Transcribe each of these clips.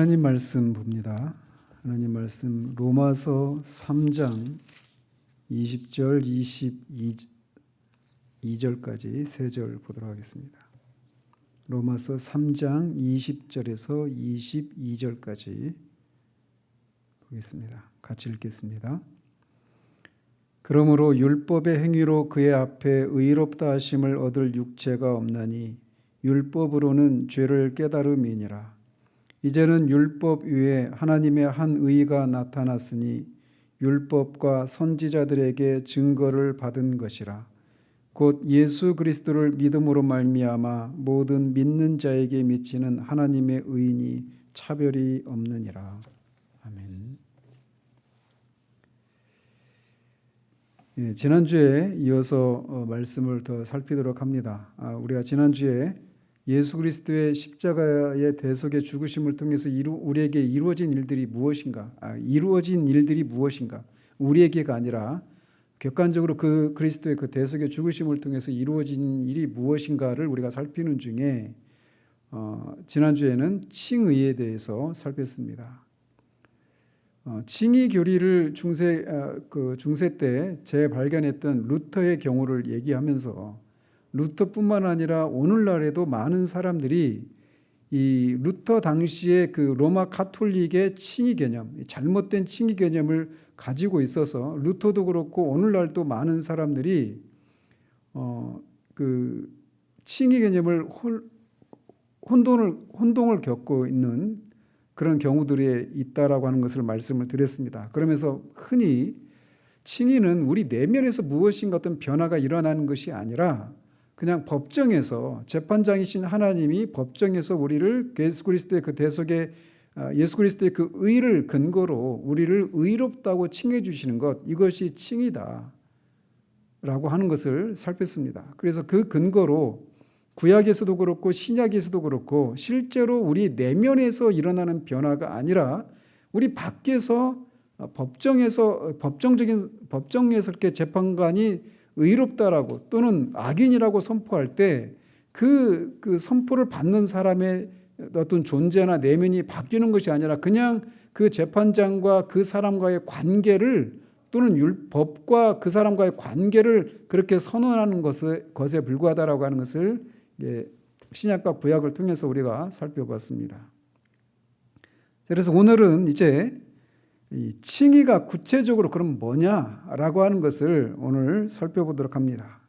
하나님 말씀 봅니다. 하나님 말씀 로마서 3장 20절 22절까지 3절 보도록 하겠습니다. 로마서 3장 20절에서 22절까지 보겠습니다. 같이 읽겠습니다. 그러므로 율법의 행위로 그의 앞에 의롭다 하심을 얻을 육체가 없나니 율법으로는 죄를 깨달음이니라. 이제는 율법 위에 하나님의 한 의가 나타났으니 율법과 선지자들에게 증거를 받은 것이라. 곧 예수 그리스도를 믿음으로 말미암아 모든 믿는 자에게 미치는 하나님의 의인이 차별이 없느니라. 아멘. 지난주에 이어서 말씀을 더 살피도록 합니다. 우리가 지난주에 예수 그리스도의 십자가의 대속의 죽으심을 통해서 우리에게 이루어진 일들이 무엇인가? 이루어진 일들이 무엇인가? 우리에게가 아니라 객관적으로 그 그리스도의 그 대속의 죽으심을 통해서 이루어진 일이 무엇인가를 우리가 살피는 중에 지난주에는 칭의에 대해서 살폈습니다. 칭의 교리를 중세 때 재발견했던 루터의 경우를 얘기하면서 루터뿐만 아니라 오늘날에도 많은 사람들이 이 루터 당시의 그 로마 카톨릭의 칭의 개념, 잘못된 칭의 개념을 가지고 있어서 루터도 그렇고 오늘날도 많은 사람들이 그 칭의 개념을 혼동을 겪고 있는 그런 경우들이 있다라고 하는 것을 말씀을 드렸습니다. 그러면서 흔히 칭의는 우리 내면에서 무엇인가 어떤 변화가 일어나는 것이 아니라 그냥 법정에서 재판장이신 하나님이 법정에서 우리를 예수 그리스도의 그 대속의 예수 그리스도의 그 의를 근거로 우리를 의롭다고 칭해 주시는 것, 이것이 칭의다 라고 하는 것을 살폈습니다. 그래서 그 근거로 구약에서도 그렇고 신약에서도 그렇고 실제로 우리 내면에서 일어나는 변화가 아니라 우리 밖에서 법정에서 이렇게 재판관이 의롭다라고 또는 악인이라고 선포할 때 그 선포를 받는 사람의 어떤 존재나 내면이 바뀌는 것이 아니라 그냥 그 재판장과 그 사람과의 관계를 또는 율법과 그 사람과의 관계를 그렇게 선언하는 것에 불과하다라고 하는 것을 신약과 구약을 통해서 우리가 살펴봤습니다. 그래서 오늘은 이제 이 칭의가 구체적으로 그럼 뭐냐라고 하는 것을 오늘 살펴보도록 합니다.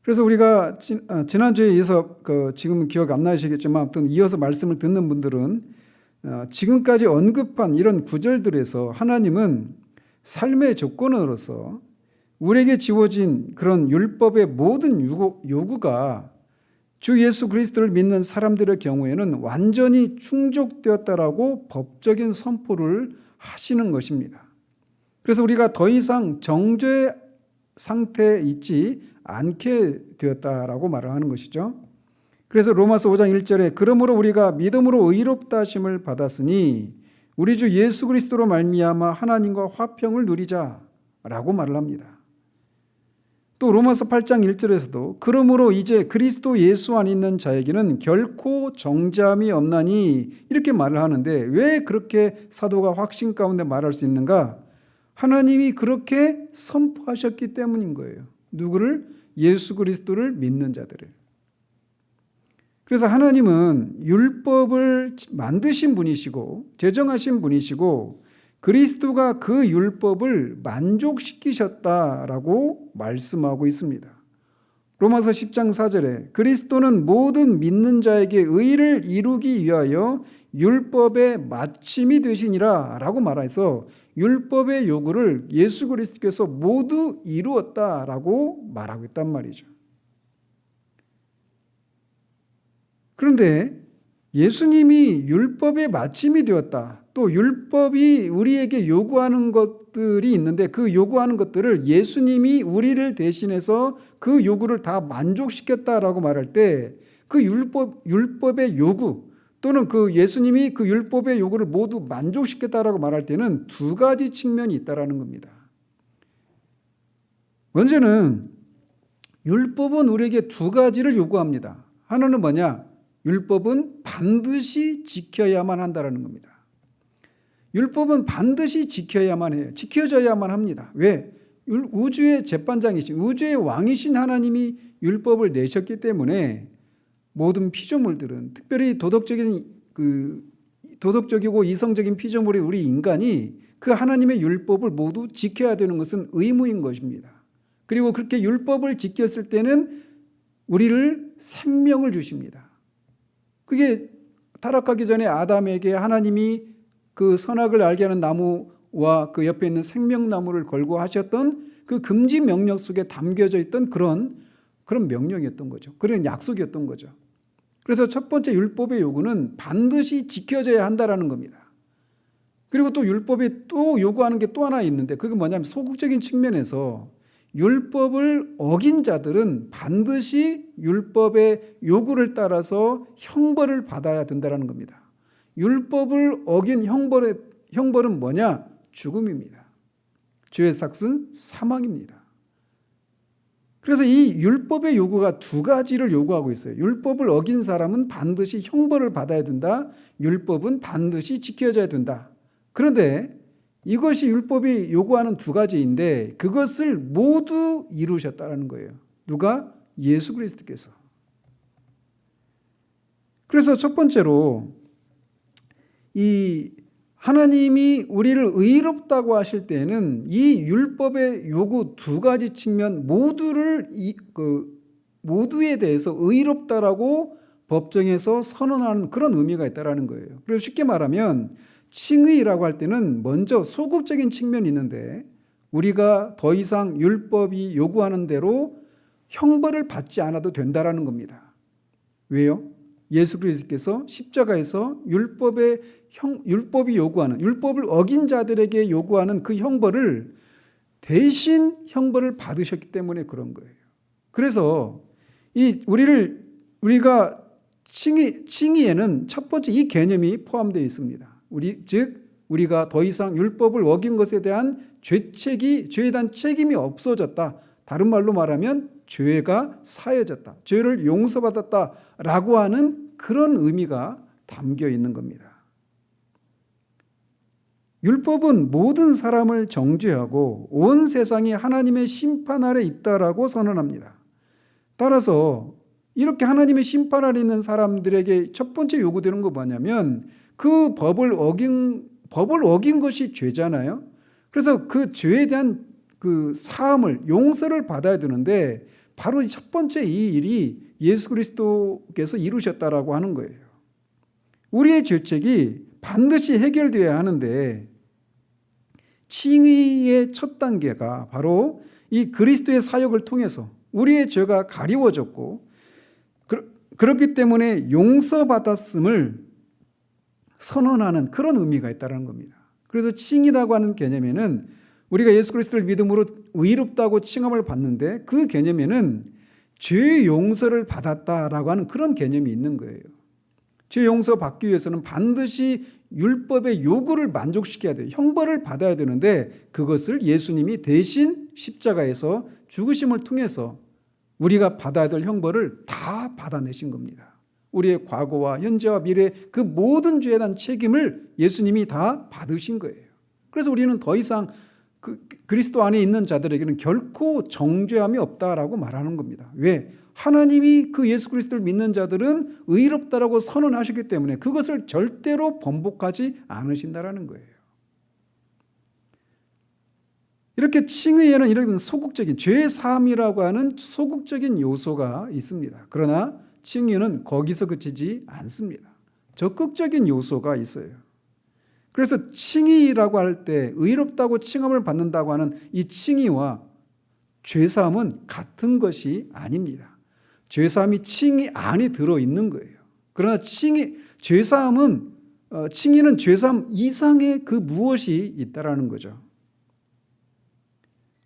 그래서 우리가 지난주에 이어서 지금은 기억 안 나시겠지만 아무튼 이어서 말씀을 듣는 분들은 지금까지 언급한 이런 구절들에서 하나님은 삶의 조건으로서 우리에게 지워진 그런 율법의 모든 요구가 주 예수 그리스도를 믿는 사람들의 경우에는 완전히 충족되었다라고 법적인 선포를 하시는 것입니다. 그래서 우리가 더 이상 정죄 상태에 있지 않게 되었다라고 말을 하는 것이죠. 그래서 로마서 5장 1절에 그러므로 우리가 믿음으로 의롭다 하심을 받았으니 우리 주 예수 그리스도로 말미암아 하나님과 화평을 누리자라고 말을 합니다. 또 로마서 8장 1절에서도 그러므로 이제 그리스도 예수 안에 있는 자에게는 결코 정죄함이 없나니 이렇게 말을 하는데 왜 그렇게 사도가 확신 가운데 말할 수 있는가? 하나님이 그렇게 선포하셨기 때문인 거예요. 누구를? 예수 그리스도를 믿는 자들을. 그래서 하나님은 율법을 만드신 분이시고 제정하신 분이시고 그리스도가 그 율법을 만족시키셨다라고 말씀하고 있습니다. 로마서 10장 4절에 그리스도는 모든 믿는 자에게 의를 이루기 위하여 율법의 마침이 되시니라 라고 말해서 율법의 요구를 예수 그리스도께서 모두 이루었다라고 말하고 있단 말이죠. 그런데 예수님이 율법의 마침이 되었다. 또 율법이 우리에게 요구하는 것들이 있는데 그 요구하는 것들을 예수님이 우리를 대신해서 그 요구를 다 만족시켰다라고 말할 때 그 율법의 요구 또는 그 예수님이 그 율법의 요구를 모두 만족시켰다라고 말할 때는 두 가지 측면이 있다라는 겁니다. 먼저는 율법은 우리에게 두 가지를 요구합니다. 하나는 뭐냐? 율법은 반드시 지켜야만 한다는 겁니다. 율법은 반드시 지켜야만 해요. 지켜져야만 합니다. 왜? 우주의 재판장이신, 우주의 왕이신 하나님이 율법을 내셨기 때문에 모든 피조물들은, 특별히 도덕적이고 이성적인 피조물의 우리 인간이 그 하나님의 율법을 모두 지켜야 되는 것은 의무인 것입니다. 그리고 그렇게 율법을 지켰을 때는 우리를 생명을 주십니다. 그게 타락하기 전에 아담에게 하나님이 그 선악을 알게 하는 나무와 그 옆에 있는 생명나무를 걸고 하셨던 그 금지 명령 속에 담겨져 있던 그런 명령이었던 거죠. 그런 약속이었던 거죠. 그래서 첫 번째 율법의 요구는 반드시 지켜져야 한다라는 겁니다. 그리고 또 율법이 또 요구하는 게 또 하나 있는데 그게 뭐냐면 소극적인 측면에서 율법을 어긴 자들은 반드시 율법의 요구를 따라서 형벌을 받아야 된다는 겁니다. 율법을 어긴 형벌은 뭐냐? 죽음입니다. 죄의 삭은 사망입니다. 그래서 이 율법의 요구가 두 가지를 요구하고 있어요. 율법을 어긴 사람은 반드시 형벌을 받아야 된다. 율법은 반드시 지켜져야 된다. 그런데 이것이 율법이 요구하는 두 가지인데 그것을 모두 이루셨다는 거예요. 누가? 예수 그리스도께서. 그래서 첫 번째로 이 하나님이 우리를 의롭다고 하실 때는 이 율법의 요구 두 가지 측면 모두에 대해서 의롭다라고 법정에서 선언하는 그런 의미가 있다는 거예요. 그래서 쉽게 말하면 칭의라고 할 때는 먼저 소극적인 측면이 있는데 우리가 더 이상 율법이 요구하는 대로 형벌을 받지 않아도 된다라는 겁니다. 왜요? 예수 그리스도께서 십자가에서 율법이 요구하는, 율법을 어긴 자들에게 요구하는 그 형벌을 대신 형벌을 받으셨기 때문에 그런 거예요. 그래서 우리가 칭의에는 첫 번째 이 개념이 포함되어 있습니다. 우리가 더 이상 율법을 어긴 것에 대한 죄에 대한 책임이 없어졌다. 다른 말로 말하면 죄가 사해졌다. 죄를 용서받았다라고 하는 그런 의미가 담겨 있는 겁니다. 율법은 모든 사람을 정죄하고 온 세상이 하나님의 심판 아래 있다라고 선언합니다. 따라서 이렇게 하나님의 심판 아래 있는 사람들에게 첫 번째 요구되는 거 뭐냐면 그 법을 어긴 것이 죄잖아요. 그래서 그 죄에 대한 그 사함을, 용서를 받아야 되는데 바로 첫 번째 이 일이 예수 그리스도께서 이루셨다라고 하는 거예요. 우리의 죄책이 반드시 해결되어야 하는데 칭의의 첫 단계가 바로 이 그리스도의 사역을 통해서 우리의 죄가 가리워졌고 그렇기 때문에 용서받았음을 선언하는 그런 의미가 있다는 겁니다. 그래서 칭의라고 하는 개념에는 우리가 예수 그리스도를 믿음으로 의롭다고 칭함을 받는데 그 개념에는 죄 용서를 받았다라고 하는 그런 개념이 있는 거예요. 죄 용서 받기 위해서는 반드시 율법의 요구를 만족시켜야 돼요. 형벌을 받아야 되는데 그것을 예수님이 대신 십자가에서 죽으심을 통해서 우리가 받아야 될 형벌을 다 받아내신 겁니다. 우리의 과거와 현재와 미래 그 모든 죄에 대한 책임을 예수님이 다 받으신 거예요. 그래서 우리는 더 이상 그리스도 안에 있는 자들에게는 결코 정죄함이 없다라고 말하는 겁니다. 왜? 하나님이 그 예수 그리스도를 믿는 자들은 의롭다라고 선언하셨기 때문에 그것을 절대로 번복하지 않으신다라는 거예요. 이렇게 칭의에는 이런 소극적인 죄 사함이라고 하는 소극적인 요소가 있습니다. 그러나 칭의는 거기서 그치지 않습니다. 적극적인 요소가 있어요. 그래서 칭의라고 할 때 의롭다고 칭함을 받는다고 하는 이 칭의와 죄사함은 같은 것이 아닙니다. 죄사함이 칭의 안에 들어있는 거예요. 그러나 칭의는 죄사함 이상의 그 무엇이 있다라는 거죠.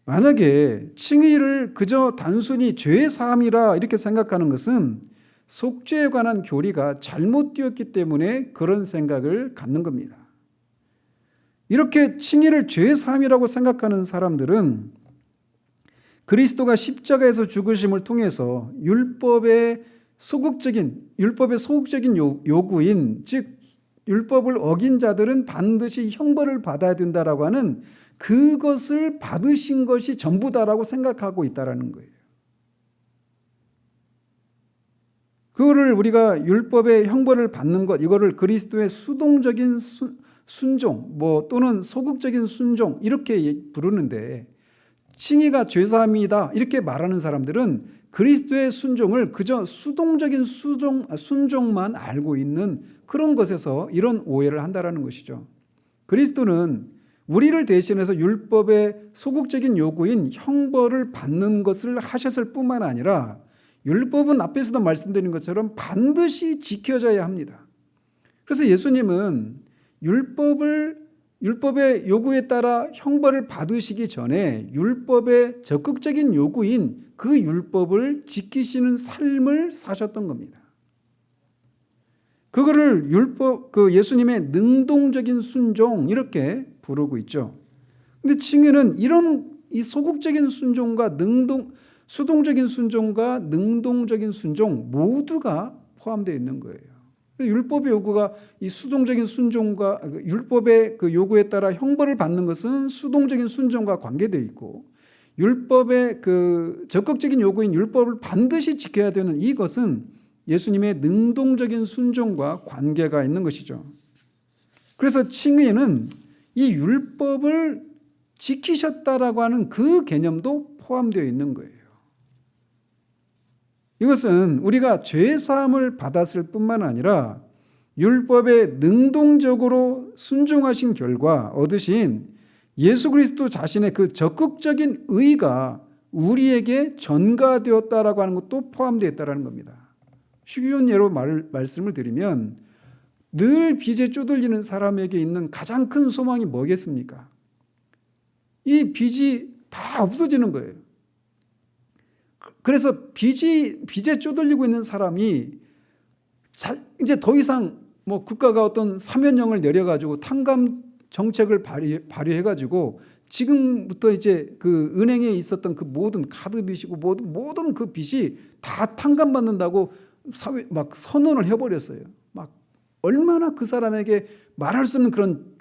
만약에 칭의를 그저 단순히 죄사함이라 이렇게 생각하는 것은 속죄에 관한 교리가 잘못되었기 때문에 그런 생각을 갖는 겁니다. 이렇게 칭의를 죄사함이라고 생각하는 사람들은 그리스도가 십자가에서 죽으심을 통해서 율법의 소극적인 율법의 소극적인 요구인, 즉 율법을 어긴 자들은 반드시 형벌을 받아야 된다라고 하는 그것을 받으신 것이 전부다라고 생각하고 있다라는 거예요. 그거를 우리가 율법의 형벌을 받는 것, 이거를 그리스도의 수동적인 순종, 또는 소극적인 순종 이렇게 부르는데, 칭의가 죄사함이다 이렇게 말하는 사람들은 그리스도의 순종을 그저 수동적인 순종만 알고 있는 그런 것에서 이런 오해를 한다라는 것이죠. 그리스도는 우리를 대신해서 율법의 소극적인 요구인 형벌을 받는 것을 하셨을 뿐만 아니라, 율법은 앞에서도 말씀드린 것처럼 반드시 지켜져야 합니다. 그래서 예수님은 율법의 요구에 따라 형벌을 받으시기 전에 율법의 적극적인 요구인 그 율법을 지키시는 삶을 사셨던 겁니다. 그거를 예수님의 능동적인 순종 이렇게 부르고 있죠. 근데 칭의는 이 소극적인 순종과 수동적인 순종과 능동적인 순종 모두가 포함되어 있는 거예요. 율법의 요구가 이 수동적인 순종과 율법의 그 요구에 따라 형벌을 받는 것은 수동적인 순종과 관계되어 있고, 율법의 그 적극적인 요구인 율법을 반드시 지켜야 되는 이것은 예수님의 능동적인 순종과 관계가 있는 것이죠. 그래서 칭의는 이 율법을 지키셨다라고 하는 그 개념도 포함되어 있는 거예요. 이것은 우리가 죄사함을 받았을 뿐만 아니라 율법에 능동적으로 순종하신 결과 얻으신 예수 그리스도 자신의 그 적극적인 의가 우리에게 전가되었다라고 하는 것도 포함되어 있다는 겁니다. 쉬운 예로 말씀을 드리면, 늘 빚에 쪼들리는 사람에게 있는 가장 큰 소망이 뭐겠습니까? 이 빚이 다 없어지는 거예요. 그래서 빚에 쪼들리고 있는 사람이 이제 더 이상 국가가 어떤 사면령을 내려가지고 탕감 정책을 발휘해가지고 지금부터 이제 그 은행에 있었던 그 모든 카드 빚이고 모든 그 빚이 다 탕감받는다고 막 선언을 해버렸어요. 막 얼마나 그 사람에게 말할 수 없는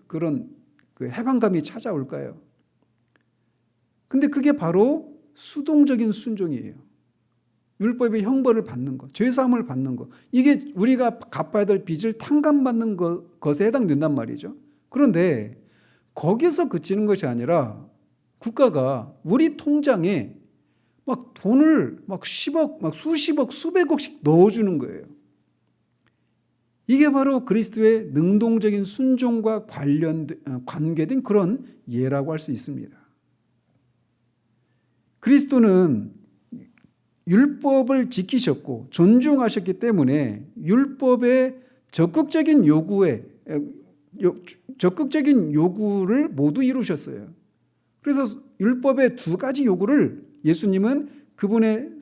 그런 그 해방감이 찾아올까요? 근데 그게 바로 수동적인 순종이에요. 율법의 형벌을 받는 것, 죄사함을 받는 것, 이게 우리가 갚아야 될 빚을 탕감받는 것에 해당된단 말이죠. 그런데 거기서 그치는 것이 아니라 국가가 우리 통장에 막 돈을 막 10억, 막 수십억, 수백억씩 넣어주는 거예요. 이게 바로 그리스도의 능동적인 순종과 관계된 그런 예라고 할 수 있습니다. 그리스도는 율법을 지키셨고 존중하셨기 때문에 율법의 적극적인 요구를 모두 이루셨어요. 그래서 율법의 두 가지 요구를 예수님은 그분의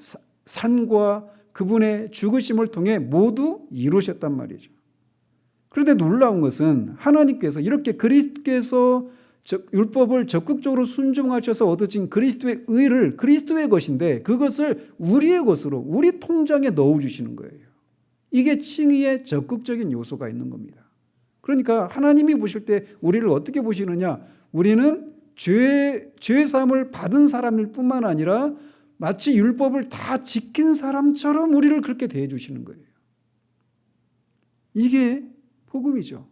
삶과 그분의 죽으심을 통해 모두 이루셨단 말이죠. 그런데 놀라운 것은 하나님께서 이렇게 그리스도께서 율법을 적극적으로 순종하셔서 얻으신 그리스도의 의를 그리스도의 것인데 그것을 우리의 것으로 우리 통장에 넣어주시는 거예요. 이게 칭의의 적극적인 요소가 있는 겁니다. 그러니까 하나님이 보실 때 우리를 어떻게 보시느냐, 우리는 죄사함을 받은 사람일 뿐만 아니라 마치 율법을 다 지킨 사람처럼 우리를 그렇게 대해 주시는 거예요. 이게 복음이죠.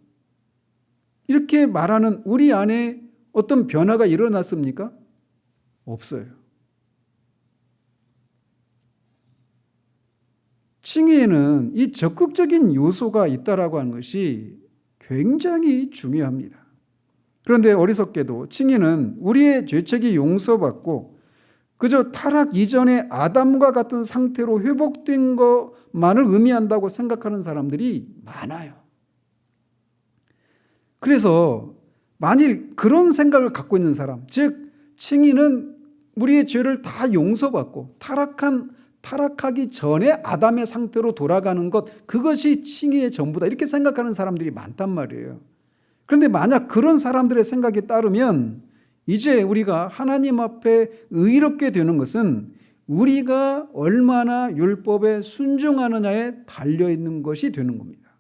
이렇게 말하는 우리 안에 어떤 변화가 일어났습니까? 없어요. 칭의에는 이 적극적인 요소가 있다라고 하는 것이 굉장히 중요합니다. 그런데 어리석게도 칭의는 우리의 죄책이 용서받고 그저 타락 이전의 아담과 같은 상태로 회복된 것만을 의미한다고 생각하는 사람들이 많아요. 그래서 만일 그런 생각을 갖고 있는 사람, 즉 칭의는 우리의 죄를 다 용서받고 타락하기 전에 아담의 상태로 돌아가는 것, 그것이 칭의의 전부다, 이렇게 생각하는 사람들이 많단 말이에요. 그런데 만약 그런 사람들의 생각에 따르면 이제 우리가 하나님 앞에 의롭게 되는 것은 우리가 얼마나 율법에 순종하느냐에 달려있는 것이 되는 겁니다.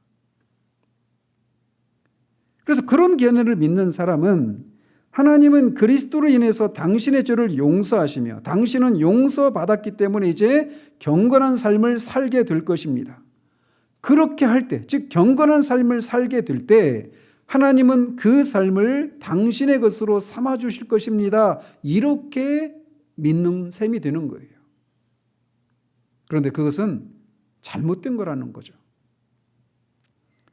그래서 그런 견해를 믿는 사람은 하나님은 그리스도로 인해서 당신의 죄를 용서하시며 당신은 용서받았기 때문에 이제 경건한 삶을 살게 될 것입니다. 그렇게 할 때, 즉 경건한 삶을 살게 될 때 하나님은 그 삶을 당신의 것으로 삼아 주실 것입니다. 이렇게 믿는 셈이 되는 거예요. 그런데 그것은 잘못된 거라는 거죠.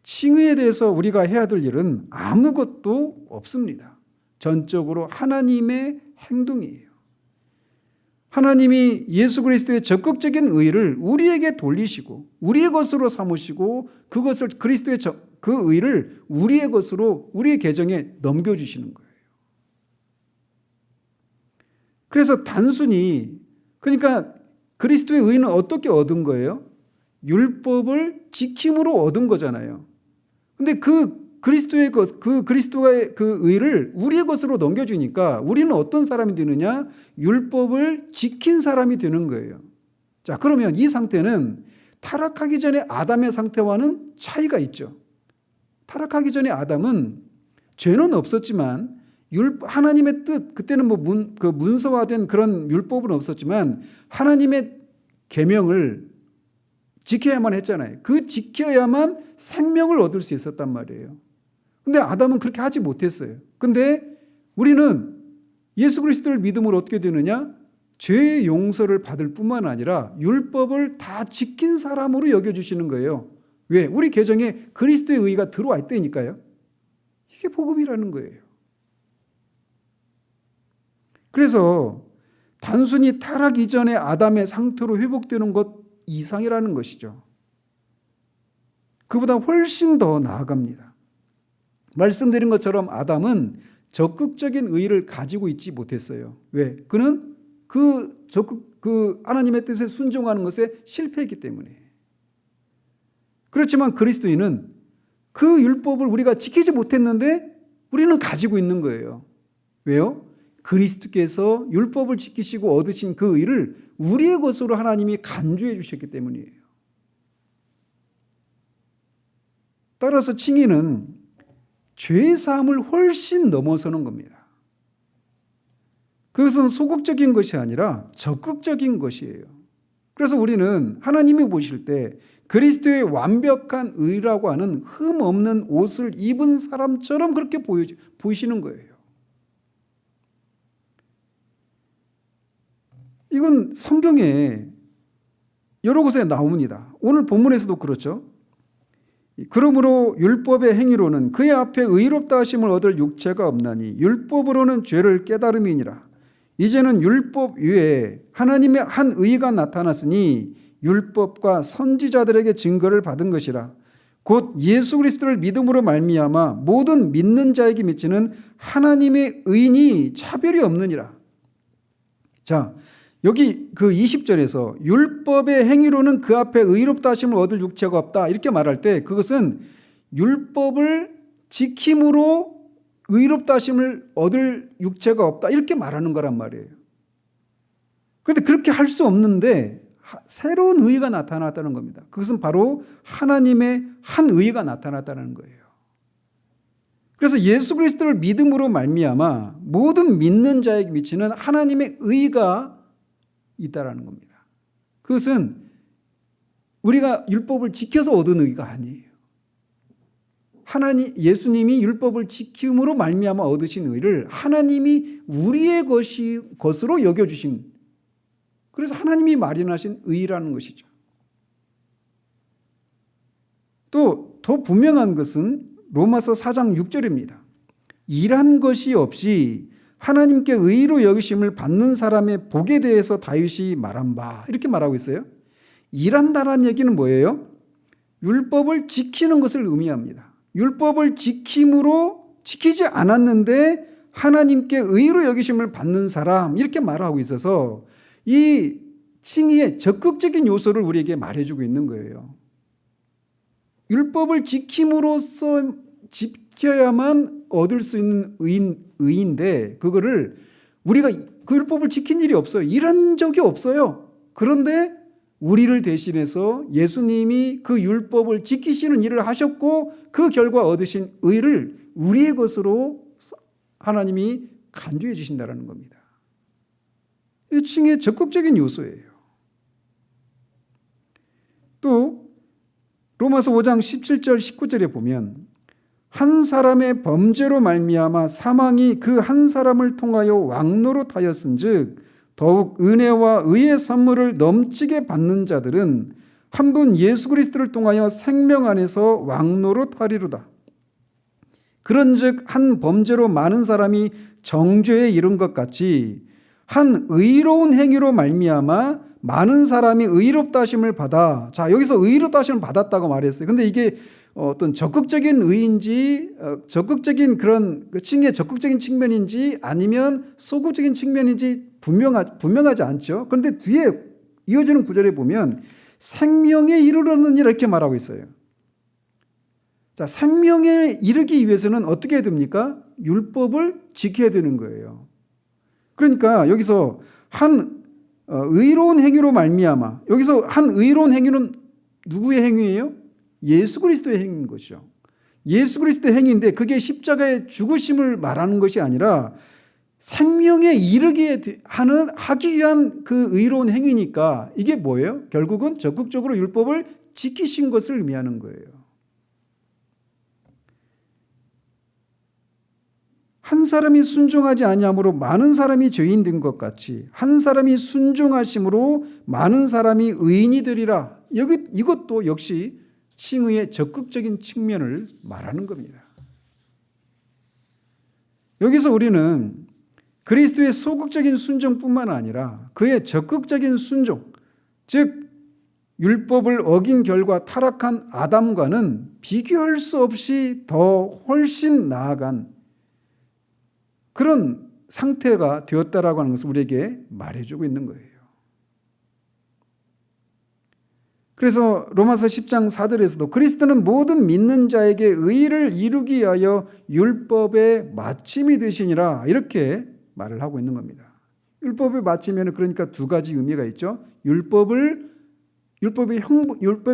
칭의에 대해서 우리가 해야 될 일은 아무것도 없습니다. 전적으로 하나님의 행동이에요. 하나님이 예수 그리스도의 적극적인 의를 우리에게 돌리시고 우리의 것으로 삼으시고 그것을 그리스도의 그 의를 우리의 것으로 우리의 계정에 넘겨주시는 거예요. 그래서 단순히 그러니까 그리스도의 의는 어떻게 얻은 거예요? 율법을 지킴으로 얻은 거잖아요. 근데 그리스도의 그리스도의 그 의를 우리의 것으로 넘겨주니까 우리는 어떤 사람이 되느냐? 율법을 지킨 사람이 되는 거예요. 자, 그러면 이 상태는 타락하기 전에 아담의 상태와는 차이가 있죠. 타락하기 전에 아담은 죄는 없었지만 하나님의 뜻, 그때는 문서화된 그런 율법은 없었지만 하나님의 계명을 지켜야만 했잖아요. 그 지켜야만 생명을 얻을 수 있었단 말이에요. 근데 아담은 그렇게 하지 못했어요. 근데 우리는 예수 그리스도를 믿음으로 어떻게 되느냐? 죄의 용서를 받을 뿐만 아니라 율법을 다 지킨 사람으로 여겨주시는 거예요. 왜? 우리 계정에 그리스도의 의가 들어와 있다니까요. 이게 복음이라는 거예요. 그래서 단순히 타락 이전의 아담의 상태로 회복되는 것 이상이라는 것이죠. 그보다 훨씬 더 나아갑니다. 말씀드린 것처럼 아담은 적극적인 의의를 가지고 있지 못했어요. 왜? 그는 하나님의 뜻에 순종하는 것에 실패했기 때문에. 그렇지만 그리스도인은 그 율법을 우리가 지키지 못했는데 우리는 가지고 있는 거예요. 왜요? 그리스도께서 율법을 지키시고 얻으신 그 의를 우리의 것으로 하나님이 간주해 주셨기 때문이에요. 따라서 칭의는 죄의 사함을 훨씬 넘어서는 겁니다. 그것은 소극적인 것이 아니라 적극적인 것이에요. 그래서 우리는 하나님이 보실 때 그리스도의 완벽한 의라고 하는 흠 없는 옷을 입은 사람처럼 그렇게 보이시는 거예요. 이건 성경에 여러 곳에 나옵니다. 오늘 본문에서도 그렇죠. 그러므로 율법의 행위로는 그의 앞에 의롭다 하심을 얻을 육체가 없나니 율법으로는 죄를 깨달음이니라. 이제는 율법 위에 하나님의 한 의가 나타났으니 율법과 선지자들에게 증거를 받은 것이라. 곧 예수 그리스도를 믿음으로 말미암아 모든 믿는 자에게 미치는 하나님의 의인이 차별이 없느니라. 자, 여기 그 20절에서 율법의 행위로는 그 앞에 의롭다 하심을 얻을 육체가 없다 이렇게 말할 때 그것은 율법을 지킴으로 의롭다 하심을 얻을 육체가 없다 이렇게 말하는 거란 말이에요. 그런데 그렇게 할 수 없는데 새로운 의가 나타났다는 겁니다. 그것은 바로 하나님의 한 의가 나타났다는 거예요. 그래서 예수 그리스도를 믿음으로 말미암아 모든 믿는 자에게 미치는 하나님의 의가 있다라는 겁니다. 그것은 우리가 율법을 지켜서 얻은 의가 아니에요. 예수님이 율법을 지킴으로 말미암아 얻으신 의를 하나님이 우리의 것으로 여겨주신, 그래서 하나님이 마련하신 의라는 것이죠. 또 더 분명한 것은 로마서 4장 6절입니다. 일한 것이 없이 하나님께 의로 여기심을 받는 사람의 복에 대해서 다윗이 말한 바 이렇게 말하고 있어요. 일한다라는 얘기는 뭐예요? 율법을 지키는 것을 의미합니다. 율법을 지키지 않았는데 하나님께 의로 여기심을 받는 사람 이렇게 말하고 있어서 이 칭의의 적극적인 요소를 우리에게 말해주고 있는 거예요. 율법을 지킴으로써 지켜야만 얻을 수 있는 의인데 그거를 우리가 그 율법을 지킨 일이 없어요. 이런 적이 없어요. 그런데 우리를 대신해서 예수님이 그 율법을 지키시는 일을 하셨고 그 결과 얻으신 의를 우리의 것으로 하나님이 간주해 주신다는 겁니다. 이 칭의의 적극적인 요소예요. 또 로마서 5장 17절 19절에 보면 한 사람의 범죄로 말미암아 사망이 그 한 사람을 통하여 왕노릇하였은즉 더욱 은혜와 의의 선물을 넘치게 받는 자들은 한 분 예수 그리스도를 통하여 생명 안에서 왕노릇하리로다. 그런즉 한 범죄로 많은 사람이 정죄에 이른 것 같이 한 의로운 행위로 말미암아 많은 사람이 의롭다 하심을 받아. 자, 여기서 의롭다 하심을 받았다고 말했어요. 근데 이게 어떤 적극적인 의인지 적극적인 그런 칭의의 적극적인 측면인지 아니면 소극적인 측면인지 분명하지 않죠. 그런데 뒤에 이어지는 구절에 보면 생명에 이르르느니라 이렇게 말하고 있어요. 자, 생명에 이르기 위해서는 어떻게 해야 됩니까? 율법을 지켜야 되는 거예요. 그러니까 여기서 한 의로운 행위로 말미암아, 여기서 한 의로운 행위는 누구의 행위예요? 예수 그리스도의 행위인 것이죠. 예수 그리스도의 행위인데 그게 십자가의 죽으심을 말하는 것이 아니라 생명에 이르게 하기 위한 그 의로운 행위니까 이게 뭐예요? 결국은 적극적으로 율법을 지키신 것을 의미하는 거예요. 한 사람이 순종하지 아니함으로 많은 사람이 죄인 된 것 같이 한 사람이 순종하심으로 많은 사람이 의인이 되리라. 이것도 역시 칭의의 적극적인 측면을 말하는 겁니다. 여기서 우리는 그리스도의 소극적인 순종뿐만 아니라 그의 적극적인 순종, 즉 율법을 어긴 결과 타락한 아담과는 비교할 수 없이 더 훨씬 나아간 그런 상태가 되었다라고 하는 것을 우리에게 말해주고 있는 거예요. 그래서 로마서 10장 4절에서도 그리스도는 모든 믿는 자에게 의를 이루기 위하여 율법의 마침이 되시니라 이렇게 말을 하고 있는 겁니다. 율법의 마침에는 그러니까 두 가지 의미가 있죠. 율법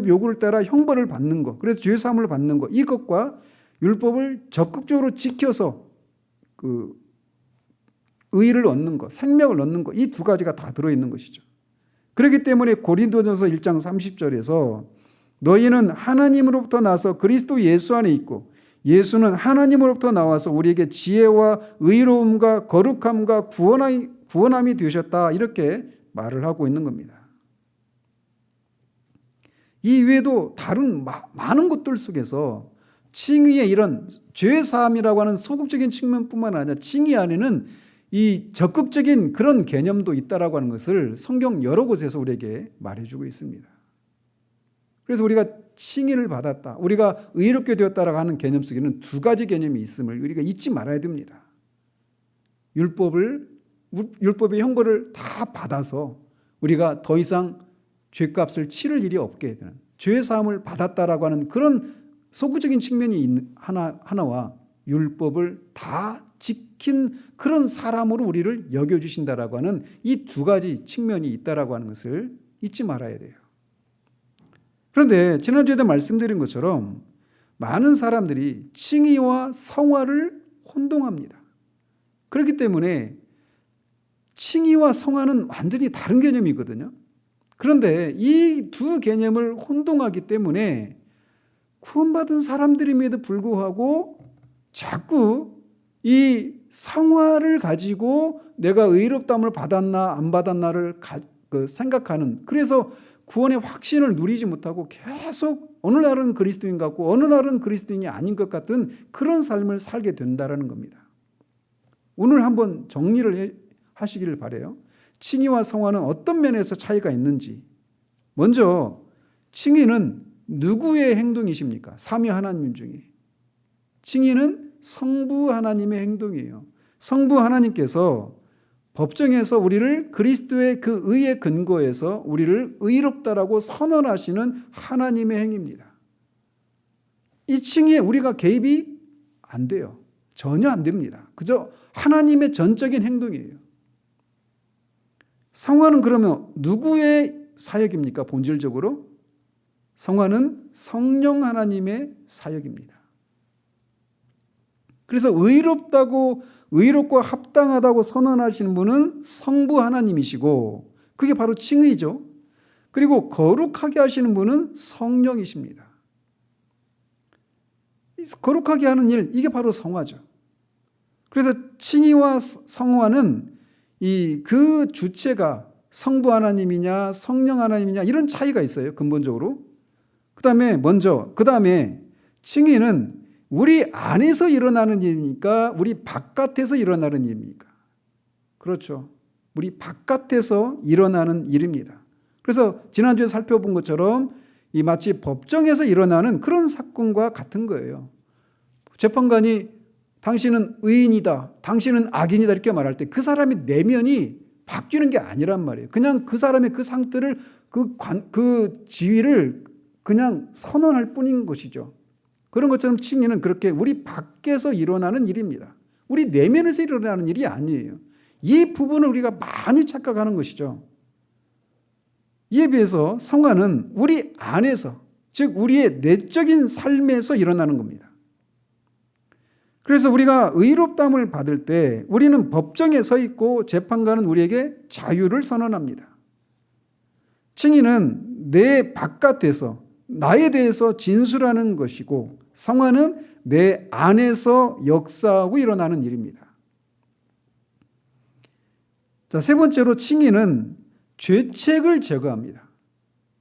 요구를 따라 형벌을 받는 것, 그래서 죄 사함을 받는 것, 이것과 율법을 적극적으로 지켜서 그 의를 얻는 것, 생명을 얻는 것, 이 두 가지가 다 들어있는 것이죠. 그렇기 때문에 고린도전서 1장 30절에서 너희는 하나님으로부터 나서 그리스도 예수 안에 있고 예수는 하나님으로부터 나와서 우리에게 지혜와 의로움과 거룩함과 구원함이 되셨다 이렇게 말을 하고 있는 겁니다. 이 외에도 다른 많은 것들 속에서 칭의의 이런 죄사함이라고 하는 소극적인 측면뿐만 아니라 칭의 안에는 이 적극적인 그런 개념도 있다라고 하는 것을 성경 여러 곳에서 우리에게 말해주고 있습니다. 그래서 우리가 칭의를 받았다, 우리가 의롭게 되었다라고 하는 개념 속에는 두 가지 개념이 있음을 우리가 잊지 말아야 됩니다. 율법의 형벌을 다 받아서 우리가 더 이상 죄값을 치를 일이 없게 되는 죄사함을 받았다라고 하는 그런 소극적인 측면이 하나와 율법을 다 지킨 그런 사람으로 우리를 여겨주신다라고 하는 이 두 가지 측면이 있다라고 하는 것을 잊지 말아야 돼요. 그런데 지난주에도 말씀드린 것처럼 많은 사람들이 칭의와 성화를 혼동합니다. 그렇기 때문에 칭의와 성화는 완전히 다른 개념이거든요. 그런데 이 두 개념을 혼동하기 때문에 구원받은 사람들임에도 불구하고 자꾸 이 성화를 가지고 내가 의롭다함을 받았나 안 받았나를 생각하는, 그래서 구원의 확신을 누리지 못하고 계속 어느 날은 그리스도인 같고 어느 날은 그리스도인이 아닌 것 같은 그런 삶을 살게 된다는 겁니다. 오늘 한번 정리를 하시기를 바라요. 칭의와 성화는 어떤 면에서 차이가 있는지. 먼저 칭의는 누구의 행동이십니까? 삼위 하나님 중에. 칭의는 성부 하나님의 행동이에요. 성부 하나님께서 법정에서 우리를 그리스도의 그 의의 근거에서 우리를 의롭다라고 선언하시는 하나님의 행위입니다. 이 칭의에 우리가 개입이 안 돼요. 전혀 안 됩니다. 그저 하나님의 전적인 행동이에요. 성화는 그러면 누구의 사역입니까? 본질적으로 성화는 성령 하나님의 사역입니다. 그래서 의롭고 합당하다고 선언하시는 분은 성부 하나님이시고 그게 바로 칭의죠. 그리고 거룩하게 하시는 분은 성령이십니다. 거룩하게 하는 일, 이게 바로 성화죠. 그래서 칭의와 성화는 그 주체가 성부 하나님이냐 성령 하나님이냐 이런 차이가 있어요. 근본적으로. 그 다음에 칭의는 우리 안에서 일어나는 일입니까? 우리 바깥에서 일어나는 일입니까? 그렇죠. 우리 바깥에서 일어나는 일입니다. 그래서 지난주에 살펴본 것처럼 이 마치 법정에서 일어나는 그런 사건과 같은 거예요. 재판관이 당신은 의인이다, 당신은 악인이다 이렇게 말할 때 그 사람의 내면이 바뀌는 게 아니란 말이에요. 그냥 그 사람의 그 상태를 그 지위를 그냥 선언할 뿐인 것이죠. 그런 것처럼 칭의는 그렇게 우리 밖에서 일어나는 일입니다. 우리 내면에서 일어나는 일이 아니에요. 이 부분을 우리가 많이 착각하는 것이죠. 이에 비해서 성화는 우리 안에서, 즉 우리의 내적인 삶에서 일어나는 겁니다. 그래서 우리가 의롭다함을 받을 때 우리는 법정에 서 있고 재판관은 우리에게 자유를 선언합니다. 칭의는 내 바깥에서 나에 대해서 진술하는 것이고 성화는 내 안에서 역사하고 일어나는 일입니다. 자, 세 번째로 칭의는 죄책을 제거합니다.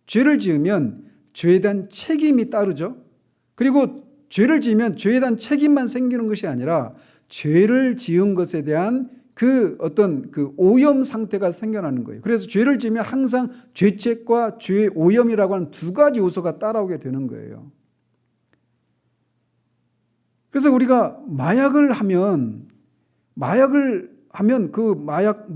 죄를 지으면 죄에 대한 책임이 따르죠. 그리고 죄를 지으면 죄에 대한 책임만 생기는 것이 아니라 죄를 지은 것에 대한 그 오염 상태가 생겨나는 거예요. 그래서 죄를 지으면 항상 죄책과 죄 오염이라고 하는 두 가지 요소가 따라오게 되는 거예요. 그래서 우리가 마약을 하면 그 마약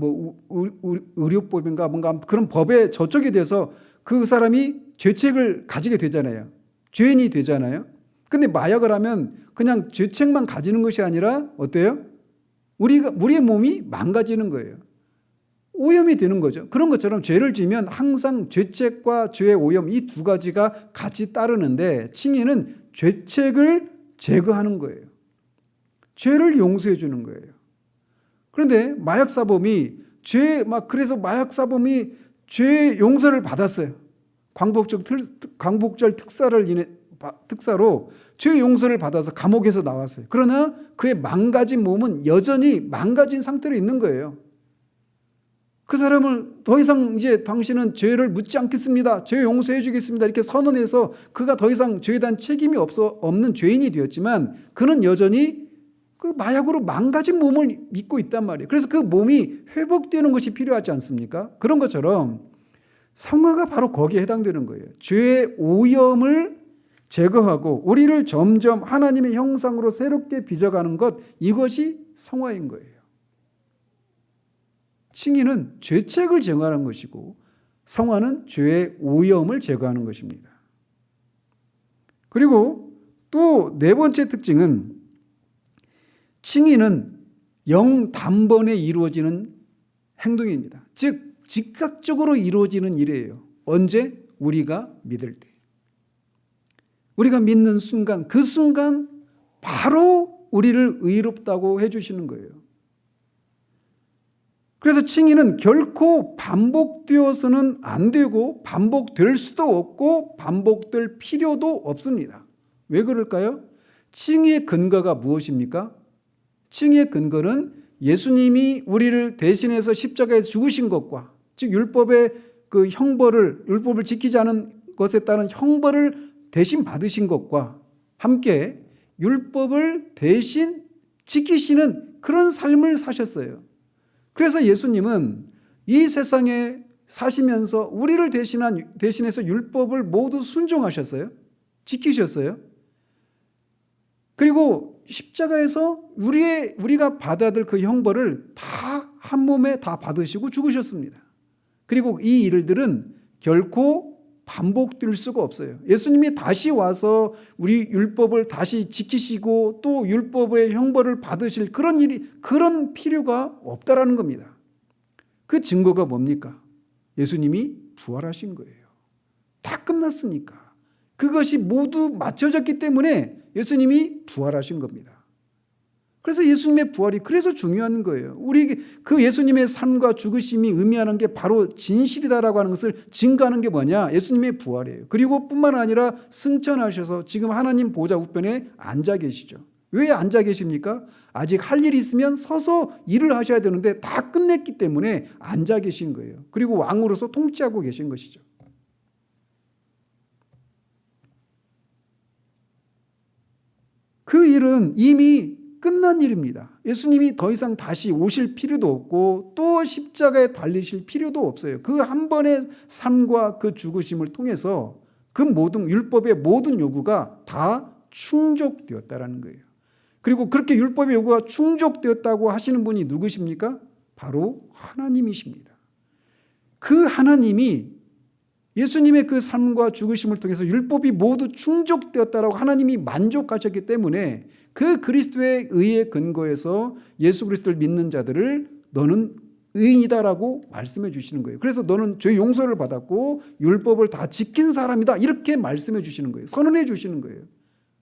의료법인가 뭔가 그런 법에 저촉이 돼서 그 사람이 죄책을 가지게 되잖아요. 죄인이 되잖아요. 근데 마약을 하면 그냥 죄책만 가지는 것이 아니라 어때요? 우리의 몸이 망가지는 거예요. 오염이 되는 거죠. 그런 것처럼 죄를 지면 항상 죄책과 죄의 오염 이 두 가지가 같이 따르는데 칭의는 죄책을 제거하는 거예요. 죄를 용서해 주는 거예요. 그런데 마약사범이 그래서 마약사범이 죄 용서를 받았어요. 광복절 특사로 죄 용서를 받아서 감옥에서 나왔어요. 그러나 그의 망가진 몸은 여전히 망가진 상태로 있는 거예요. 그 사람을 더 이상 이제 당신은 죄를 묻지 않겠습니다. 죄 용서해 주겠습니다. 이렇게 선언해서 그가 더 이상 죄에 대한 책임이 없는 죄인이 되었지만 그는 여전히 그 마약으로 망가진 몸을 믿고 있단 말이에요. 그래서 그 몸이 회복되는 것이 필요하지 않습니까? 그런 것처럼 성화가 바로 거기에 해당되는 거예요. 죄의 오염을 제거하고 우리를 점점 하나님의 형상으로 새롭게 빚어가는 것, 이것이 성화인 거예요. 칭의는 죄책을 제거하는 것이고 성화는 죄의 오염을 제거하는 것입니다. 그리고 또 네 번째 특징은 칭의는 영단번에 이루어지는 행동입니다. 즉 즉각적으로 이루어지는 일이에요. 언제? 우리가 믿을 때. 우리가 믿는 순간, 그 순간 바로 우리를 의롭다고 해주시는 거예요. 그래서 칭의는 결코 반복되어서는 안 되고 반복될 수도 없고 반복될 필요도 없습니다. 왜 그럴까요? 칭의의 근거가 무엇입니까? 칭의의 근거는 예수님이 우리를 대신해서 십자가에 죽으신 것과 즉 율법의 그 율법을 지키지 않은 것에 따른 형벌을 대신 받으신 것과 함께 율법을 대신 지키시는 그런 삶을 사셨어요. 그래서 예수님은 이 세상에 사시면서 우리를 대신해서 율법을 모두 순종하셨어요. 지키셨어요. 그리고 십자가에서 우리가 받아야 될 그 형벌을 다 한 몸에 다 받으시고 죽으셨습니다. 그리고 이 일들은 결코 반복될 수가 없어요. 예수님이 다시 와서 우리 율법을 다시 지키시고 또 율법의 형벌을 받으실 그런 필요가 없다라는 겁니다. 그 증거가 뭡니까? 예수님이 부활하신 거예요. 다 끝났으니까. 그것이 모두 맞춰졌기 때문에 예수님이 부활하신 겁니다. 그래서 예수님의 부활이 그래서 중요한 거예요. 우리 그 예수님의 삶과 죽으심이 의미하는 게 바로 진실이다라고 하는 것을 증거하는 게 뭐냐? 예수님의 부활이에요. 그리고 뿐만 아니라 승천하셔서 지금 하나님 보좌 우편에 앉아 계시죠. 왜 앉아 계십니까? 아직 할 일이 있으면 서서 일을 하셔야 되는데 다 끝냈기 때문에 앉아 계신 거예요. 그리고 왕으로서 통치하고 계신 것이죠. 그 일은 이미 끝난 일입니다. 예수님이 더 이상 다시 오실 필요도 없고 또 십자가에 달리실 필요도 없어요. 그 한 번의 삶과 그 죽으심을 통해서 그 모든 율법의 모든 요구가 다 충족되었다라는 거예요. 그리고 그렇게 율법의 요구가 충족되었다고 하시는 분이 누구십니까? 바로 하나님이십니다. 그 하나님이 예수님의 그 삶과 죽으심을 통해서 율법이 모두 충족되었다라고 하나님이 만족하셨기 때문에 그 그리스도의 의에 근거해서 예수 그리스도를 믿는 자들을 너는 의인이다라고 말씀해 주시는 거예요. 그래서 너는 죄 용서를 받았고 율법을 다 지킨 사람이다 이렇게 말씀해 주시는 거예요. 선언해 주시는 거예요.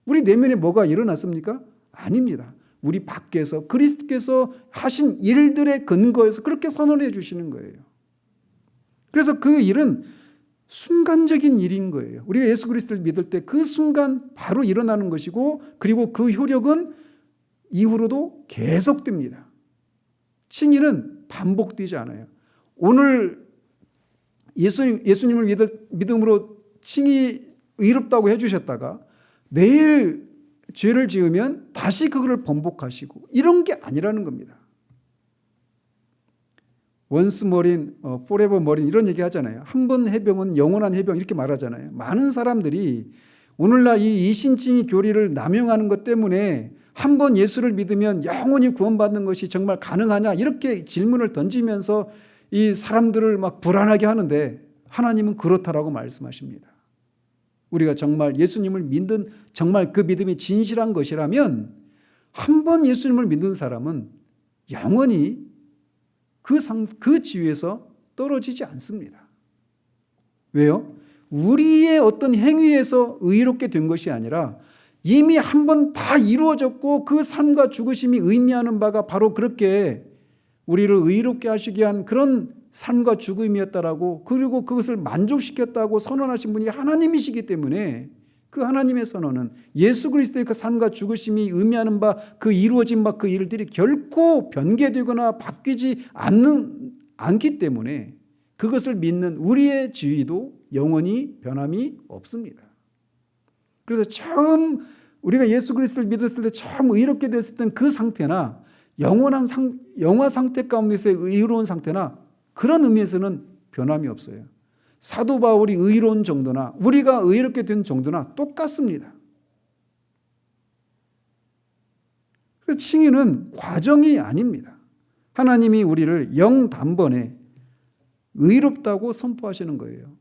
우리 내면에 뭐가 일어났습니까? 아닙니다. 우리 밖에서 그리스도께서 하신 일들의 근거에서 그렇게 선언해 주시는 거예요. 그래서 그 일은 순간적인 일인 거예요. 우리가 예수 그리스도를 믿을 때 그 순간 바로 일어나는 것이고 그리고 그 효력은 이후로도 계속됩니다. 칭의는 반복되지 않아요. 오늘 예수님을 믿음으로 칭의 의롭다고 해주셨다가 내일 죄를 지으면 다시 그거를 번복하시고 이런 게 아니라는 겁니다. 원스 머린, 포레버 머린 이런 얘기 하잖아요. 한 번 해병은 영원한 해병 이렇게 말하잖아요. 많은 사람들이 오늘날 이 이신칭의 교리를 남용하는 것 때문에 한 번 예수를 믿으면 영원히 구원받는 것이 정말 가능하냐 이렇게 질문을 던지면서 이 사람들을 막 불안하게 하는데 하나님은 그렇다라고 말씀하십니다. 우리가 정말 예수님을 믿는 정말 그 믿음이 진실한 것이라면 한 번 예수님을 믿는 사람은 영원히 그 지위에서 떨어지지 않습니다. 왜요? 우리의 어떤 행위에서 의롭게 된 것이 아니라 이미 한 번 다 이루어졌고 그 삶과 죽으심이 의미하는 바가 바로 그렇게 우리를 의롭게 하시기 위한 그런 삶과 죽음이었다라고 그리고 그것을 만족시켰다고 선언하신 분이 하나님이시기 때문에 그 하나님의 선언은 예수 그리스도의 그 삶과 죽으심이 의미하는 바 그 이루어진 바 그 일들이 결코 변개되거나 바뀌지 않기 때문에 그것을 믿는 우리의 지위도 영원히 변함이 없습니다. 그래서 처음 우리가 예수 그리스도를 믿었을 때 처음 의롭게 됐을 때 그 상태나 영화 상태 가운데서의 의로운 상태나 그런 의미에서는 변함이 없어요. 사도 바울이 의로운 정도나 우리가 의롭게 된 정도나 똑같습니다. 칭의는 과정이 아닙니다. 하나님이 우리를 영단번에 의롭다고 선포하시는 거예요.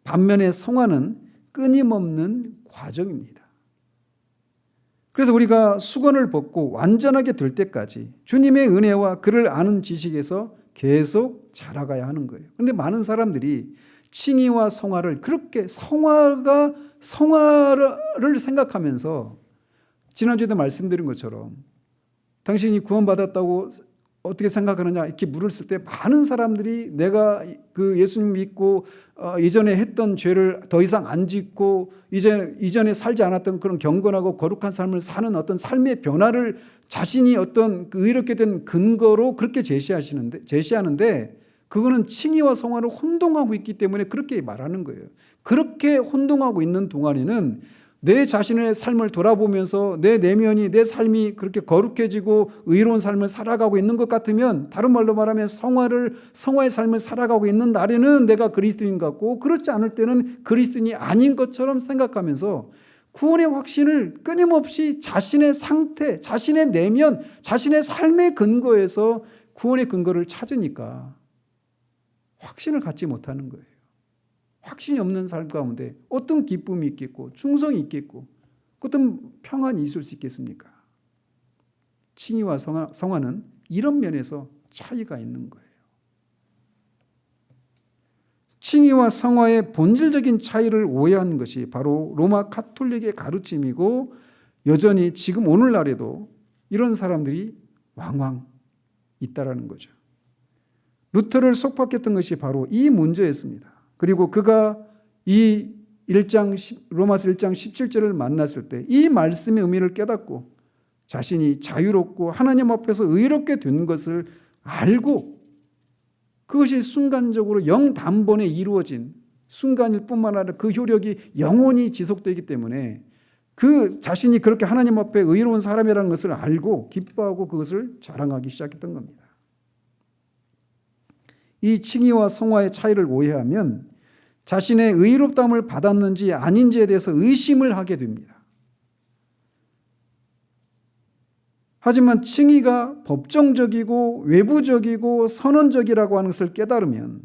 반면에 성화는 끊임없는 과정입니다. 그래서 우리가 수건을 벗고 완전하게 될 때까지 주님의 은혜와 그를 아는 지식에서 계속 자라가야 하는 거예요. 그런데 많은 사람들이 칭의와 성화를 그렇게 성화를 생각하면서 지난주에도 말씀드린 것처럼 당신이 구원받았다고 어떻게 생각하느냐 이렇게 물었을 때 많은 사람들이 내가 그 예수님 믿고 이전에 했던 죄를 더 이상 안 짓고 이전에 살지 않았던 그런 경건하고 거룩한 삶을 사는 어떤 삶의 변화를 자신이 어떤 의롭게 된 근거로 그렇게 제시하는데 그거는 칭의와 성화를 혼동하고 있기 때문에 그렇게 말하는 거예요. 그렇게 혼동하고 있는 동안에는 내 자신의 삶을 돌아보면서 내 내면이 내 삶이 그렇게 거룩해지고 의로운 삶을 살아가고 있는 것 같으면 다른 말로 말하면 성화의 삶을 살아가고 있는 날에는 내가 그리스도인 같고 그렇지 않을 때는 그리스도인이 아닌 것처럼 생각하면서 구원의 확신을 끊임없이 자신의 상태, 자신의 내면, 자신의 삶의 근거에서 구원의 근거를 찾으니까 확신을 갖지 못하는 거예요. 확신이 없는 삶 가운데 어떤 기쁨이 있겠고 충성이 있겠고 어떤 평안이 있을 수 있겠습니까? 칭의와 성화는 이런 면에서 차이가 있는 거예요. 칭의와 성화의 본질적인 차이를 오해한 것이 바로 로마 가톨릭의 가르침이고 여전히 지금 오늘날에도 이런 사람들이 왕왕 있다라는 거죠. 루터를 속박했던 것이 바로 이 문제였습니다. 그리고 그가 이 로마서 1장 17절을 만났을 때 이 말씀의 의미를 깨닫고 자신이 자유롭고 하나님 앞에서 의롭게 된 것을 알고 그것이 순간적으로 영단번에 이루어진 순간일 뿐만 아니라 그 효력이 영원히 지속되기 때문에 그 자신이 그렇게 하나님 앞에 의로운 사람이라는 것을 알고 기뻐하고 그것을 자랑하기 시작했던 겁니다. 이 칭의와 성화의 차이를 오해하면 자신의 의롭다함을 받았는지 아닌지에 대해서 의심을 하게 됩니다. 하지만 칭의가 법정적이고 외부적이고 선언적이라고 하는 것을 깨달으면,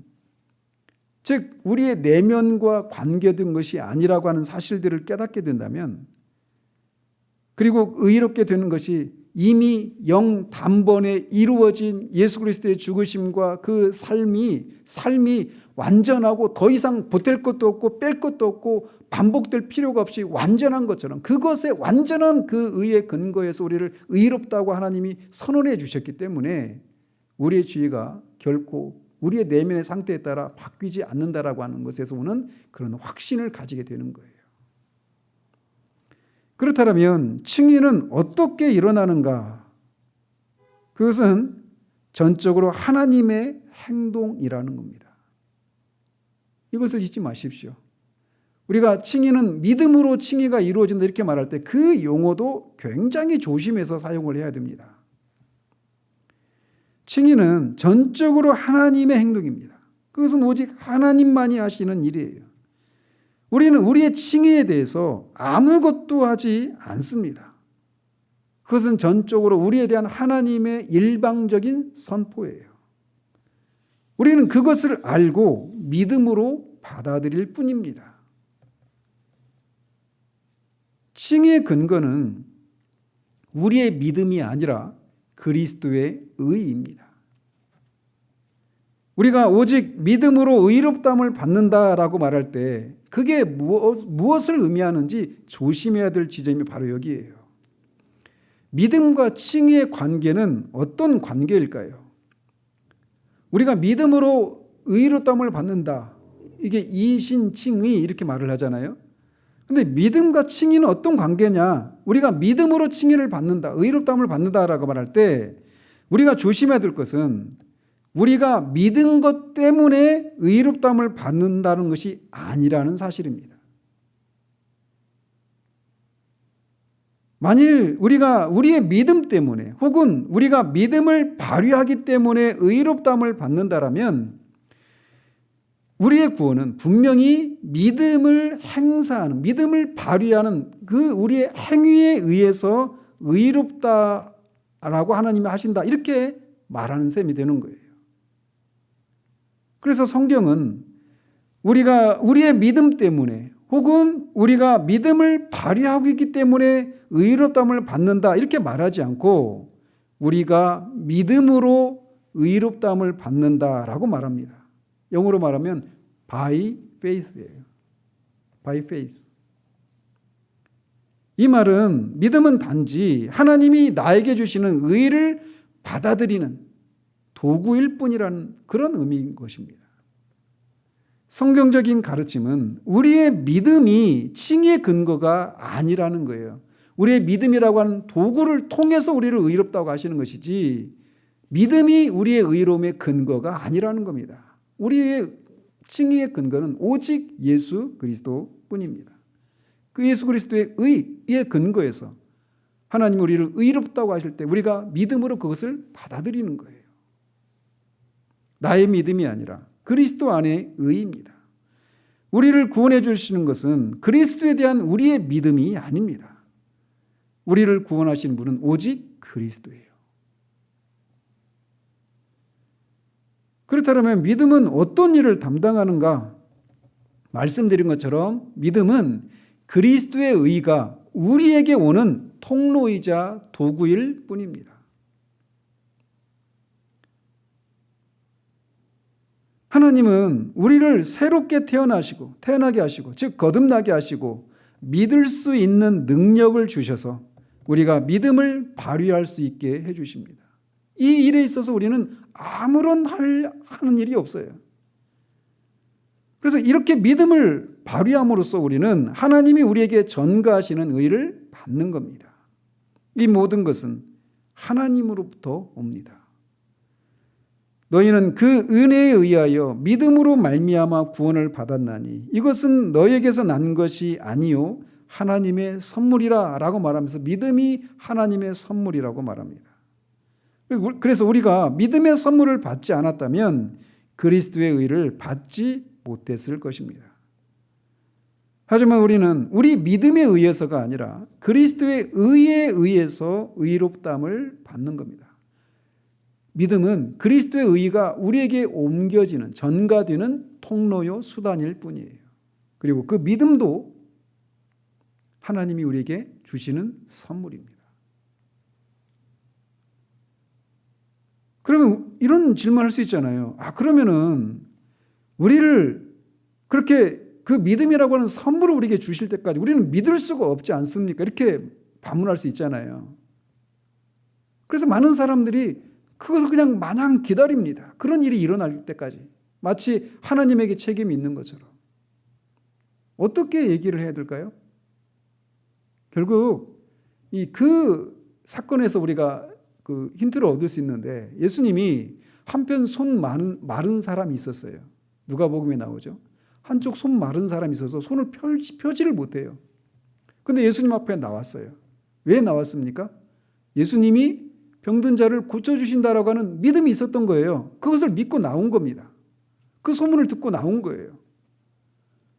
즉 우리의 내면과 관계된 것이 아니라고 하는 사실들을 깨닫게 된다면, 그리고 의롭게 되는 것이 이미 영 단번에 이루어진 예수 그리스도의 죽으심과 그 삶이 완전하고 더 이상 보탤 것도 없고 뺄 것도 없고 반복될 필요가 없이 완전한 것처럼, 그것에 완전한 그 의의 근거에서 우리를 의롭다고 하나님이 선언해 주셨기 때문에 우리의 죄가 결코 우리의 내면의 상태에 따라 바뀌지 않는다라고 하는 것에서 오는 그런 확신을 가지게 되는 거예요. 그렇다면 칭의는 어떻게 일어나는가? 그것은 전적으로 하나님의 행동이라는 겁니다. 이것을 잊지 마십시오. 우리가 칭의는 믿음으로 칭의가 이루어진다 이렇게 말할 때 그 용어도 굉장히 조심해서 사용을 해야 됩니다. 칭의는 전적으로 하나님의 행동입니다. 그것은 오직 하나님만이 하시는 일이에요. 우리는 우리의 칭의에 대해서 아무것도 하지 않습니다. 그것은 전적으로 우리에 대한 하나님의 일방적인 선포예요. 우리는 그것을 알고 믿음으로 받아들일 뿐입니다. 칭의의 근거는 우리의 믿음이 아니라 그리스도의 의입니다. 우리가 오직 믿음으로 의롭다함을 받는다라고 말할 때 그게 무엇을 의미하는지 조심해야 될 지점이 바로 여기예요. 믿음과 칭의의 관계는 어떤 관계일까요? 우리가 믿음으로 의롭다함을 받는다. 이게 이신칭의 이렇게 말을 하잖아요. 근데 믿음과 칭의는 어떤 관계냐? 우리가 믿음으로 칭의를 받는다, 의롭다함을 받는다라고 말할 때 우리가 조심해야 될 것은 우리가 믿은 것 때문에 의롭다함을 받는다는 것이 아니라는 사실입니다. 만일 우리가 우리의 믿음 때문에 혹은 우리가 믿음을 발휘하기 때문에 의롭다함을 받는다라면 우리의 구원은 분명히 믿음을 행사하는, 믿음을 발휘하는 그 우리의 행위에 의해서 의롭다라고 하나님이 하신다 이렇게 말하는 셈이 되는 거예요. 그래서 성경은 우리가 우리의 믿음 때문에 혹은 우리가 믿음을 발휘하고 있기 때문에 의롭다함을 받는다 이렇게 말하지 않고 우리가 믿음으로 의롭다함을 받는다라고 말합니다. 영어로 말하면 by faith예요. by faith. 이 말은 믿음은 단지 하나님이 나에게 주시는 의를 받아들이는 도구일 뿐이라는 그런 의미인 것입니다. 성경적인 가르침은 우리의 믿음이 칭의의 근거가 아니라는 거예요. 우리의 믿음이라고 하는 도구를 통해서 우리를 의롭다고 하시는 것이지 믿음이 우리의 의로움의 근거가 아니라는 겁니다. 우리의 칭의의 근거는 오직 예수 그리스도뿐입니다. 그 예수 그리스도의 의의 근거에서 하나님 우리를 의롭다고 하실 때 우리가 믿음으로 그것을 받아들이는 거예요. 나의 믿음이 아니라 그리스도 안의 의입니다. 우리를 구원해 주시는 것은 그리스도에 대한 우리의 믿음이 아닙니다. 우리를 구원하시는 분은 오직 그리스도예요. 그렇다면 믿음은 어떤 일을 담당하는가? 말씀드린 것처럼 믿음은 그리스도의 의가 우리에게 오는 통로이자 도구일 뿐입니다. 하나님은 우리를 새롭게 태어나게 하시고, 즉 거듭나게 하시고 믿을 수 있는 능력을 주셔서 우리가 믿음을 발휘할 수 있게 해주십니다. 이 일에 있어서 우리는 아무런 하는 일이 없어요. 그래서 이렇게 믿음을 발휘함으로써 우리는 하나님이 우리에게 전가하시는 의를 받는 겁니다. 이 모든 것은 하나님으로부터 옵니다. 너희는 그 은혜에 의하여 믿음으로 말미암아 구원을 받았나니 이것은 너희에게서 난 것이 아니요 하나님의 선물이라 라고 말하면서 믿음이 하나님의 선물이라고 말합니다. 그래서 우리가 믿음의 선물을 받지 않았다면 그리스도의 의를 받지 못했을 것입니다. 하지만 우리는 우리 믿음에 의해서가 아니라 그리스도의 의에 의해서 의롭다함을 받는 겁니다. 믿음은 그리스도의 의가 우리에게 옮겨지는, 전가되는 통로요 수단일 뿐이에요. 그리고 그 믿음도 하나님이 우리에게 주시는 선물입니다. 그러면 이런 질문을 할 수 있잖아요. 그러면은 우리를 그렇게 그 믿음이라고 하는 선물을 우리에게 주실 때까지 우리는 믿을 수가 없지 않습니까? 이렇게 반문할 수 있잖아요. 그래서 많은 사람들이 그것을 그냥 마냥 기다립니다. 그런 일이 일어날 때까지. 마치 하나님에게 책임이 있는 것처럼. 어떻게 얘기를 해야 될까요? 결국 그 사건에서 우리가 그 힌트를 얻을 수 있는데 예수님이 한편 손 마른 사람이 있었어요. 누가복음에 나오죠. 한쪽 손 마른 사람이 있어서 손을 펴지를 못해요. 근데 예수님 앞에 나왔어요. 왜 나왔습니까? 예수님이 병든 자를 고쳐주신다라고 하는 믿음이 있었던 거예요. 그것을 믿고 나온 겁니다. 그 소문을 듣고 나온 거예요.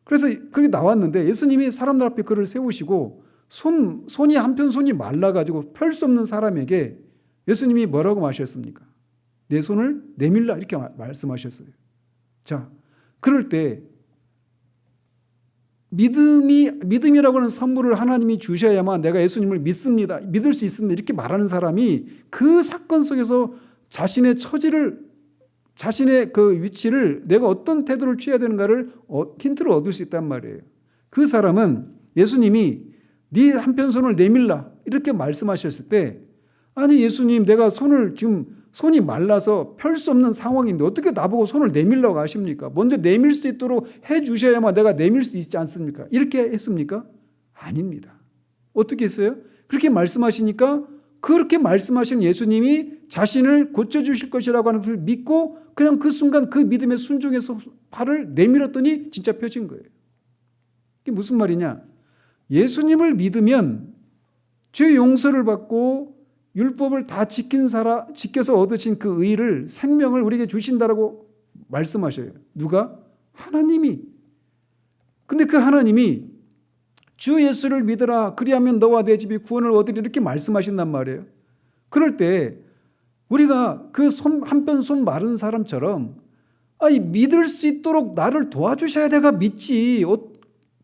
그래서 그게 나왔는데 예수님이 사람들 앞에 그를 세우시고 손이 한편 손이 말라가지고 펼 수 없는 사람에게 예수님이 뭐라고 말하셨습니까? 내 손을 내밀라 이렇게 말씀하셨어요. 자, 그럴 때 믿음이라고 하는 선물을 하나님이 주셔야만 내가 예수님을 믿습니다. 믿을 수 있습니다. 이렇게 말하는 사람이 그 사건 속에서 자신의 처지를, 자신의 그 위치를 내가 어떤 태도를 취해야 되는가를 힌트를 얻을 수 있단 말이에요. 그 사람은 예수님이 네 한편 손을 내밀라 이렇게 말씀하셨을 때 아니 예수님 내가 손이 말라서 펼 수 없는 상황인데 어떻게 나보고 손을 내밀라고 하십니까? 먼저 내밀 수 있도록 해 주셔야만 내가 내밀 수 있지 않습니까? 이렇게 했습니까? 아닙니다. 어떻게 했어요? 그렇게 말씀하시니까 그렇게 말씀하신 예수님이 자신을 고쳐주실 것이라고 하는 것을 믿고 그냥 그 순간 그 믿음에 순종해서 발을 내밀었더니 진짜 펴진 거예요. 이게 무슨 말이냐? 예수님을 믿으면 죄 용서를 받고 율법을 다 지켜서 얻으신 그 의를 생명을 우리에게 주신다라고 말씀하셔요. 누가? 하나님이. 근데 그 하나님이 주 예수를 믿으라 그리하면 너와 내 집이 구원을 얻으리 이렇게 말씀하신단 말이에요. 그럴 때 우리가 그 한편 손 마른 사람처럼 믿을 수 있도록 나를 도와주셔야 내가 믿지.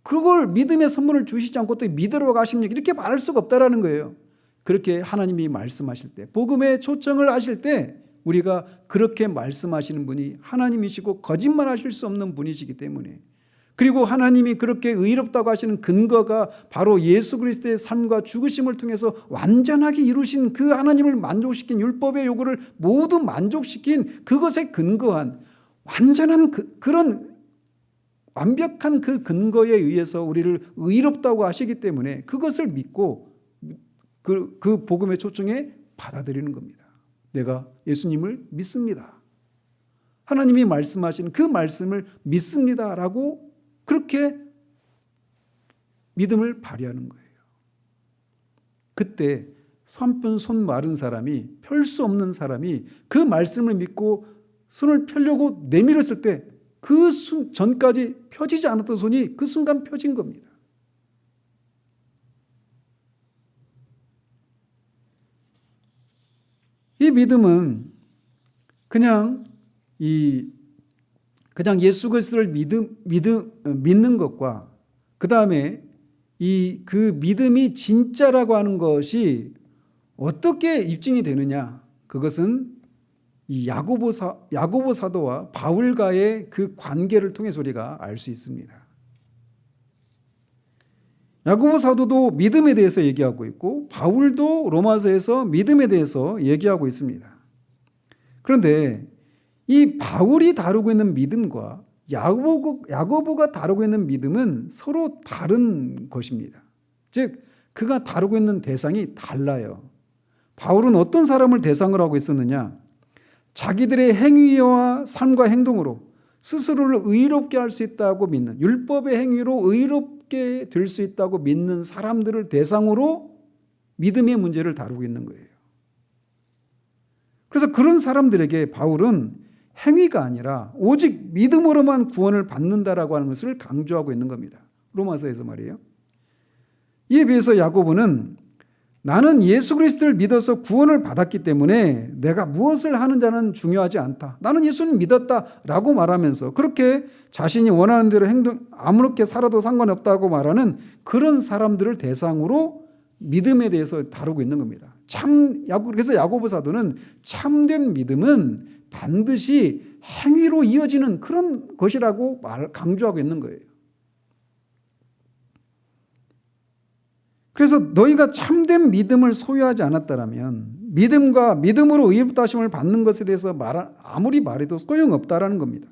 그걸 믿음의 선물을 주시지 않고 또 믿으라고 하십니까? 이렇게 말할 수가 없다라는 거예요. 그렇게 하나님이 말씀하실 때, 복음의 초청을 하실 때 우리가 그렇게 말씀하시는 분이 하나님이시고 거짓말하실 수 없는 분이시기 때문에, 그리고 하나님이 그렇게 의롭다고 하시는 근거가 바로 예수 그리스도의 삶과 죽으심을 통해서 완전하게 이루신 그 하나님을 만족시킨 율법의 요구를 모두 만족시킨 그것에 근거한 완전한 그런 완벽한 그 근거에 의해서 우리를 의롭다고 하시기 때문에 그것을 믿고 그 복음의 초청에 받아들이는 겁니다. 내가 예수님을 믿습니다. 하나님이 말씀하신 그 말씀을 믿습니다라고 그렇게 믿음을 발휘하는 거예요. 그때 한편 손 마른 사람이, 펼 수 없는 사람이 그 말씀을 믿고 손을 펴려고 내밀었을 때 그 전까지 펴지지 않았던 손이 그 순간 펴진 겁니다. 이 믿음은 그냥 예수 그리스도를 믿는 것과 그 다음에 그 믿음이 진짜라고 하는 것이 어떻게 입증이 되느냐? 그것은 이 야고보 사도와 바울과의 그 관계를 통해서 우리가 알 수 있습니다. 야고보 사도도 믿음에 대해서 얘기하고 있고 바울도 로마서에서 믿음에 대해서 얘기하고 있습니다. 그런데 이 바울이 다루고 있는 믿음과 야고보가 다루고 있는 믿음은 서로 다른 것입니다. 즉 그가 다루고 있는 대상이 달라요. 바울은 어떤 사람을 대상으로 하고 있었느냐? 자기들의 행위와 삶과 행동으로 스스로를 의롭게 할 수 있다고 믿는, 율법의 행위로 의롭게 될 수 있다고 믿는 사람들을 대상으로 믿음의 문제를 다루고 있는 거예요. 그래서 그런 사람들에게 바울은 행위가 아니라 오직 믿음으로만 구원을 받는다라고 하는 것을 강조하고 있는 겁니다. 로마서에서 말이에요. 이에 비해서 야고보는 나는 예수 그리스도를 믿어서 구원을 받았기 때문에 내가 무엇을 하는 자는 중요하지 않다. 나는 예수를 믿었다라고 말하면서 그렇게 자신이 원하는 대로 아무렇게 살아도 상관없다고 말하는 그런 사람들을 대상으로 믿음에 대해서 다루고 있는 겁니다. 그래서 야고보 사도는 참된 믿음은 반드시 행위로 이어지는 그런 것이라고 강조하고 있는 거예요. 그래서 너희가 참된 믿음을 소유하지 않았다면 믿음과 믿음으로 의롭다 하심을 받는 것에 대해서 아무리 말해도 소용없다라는 겁니다.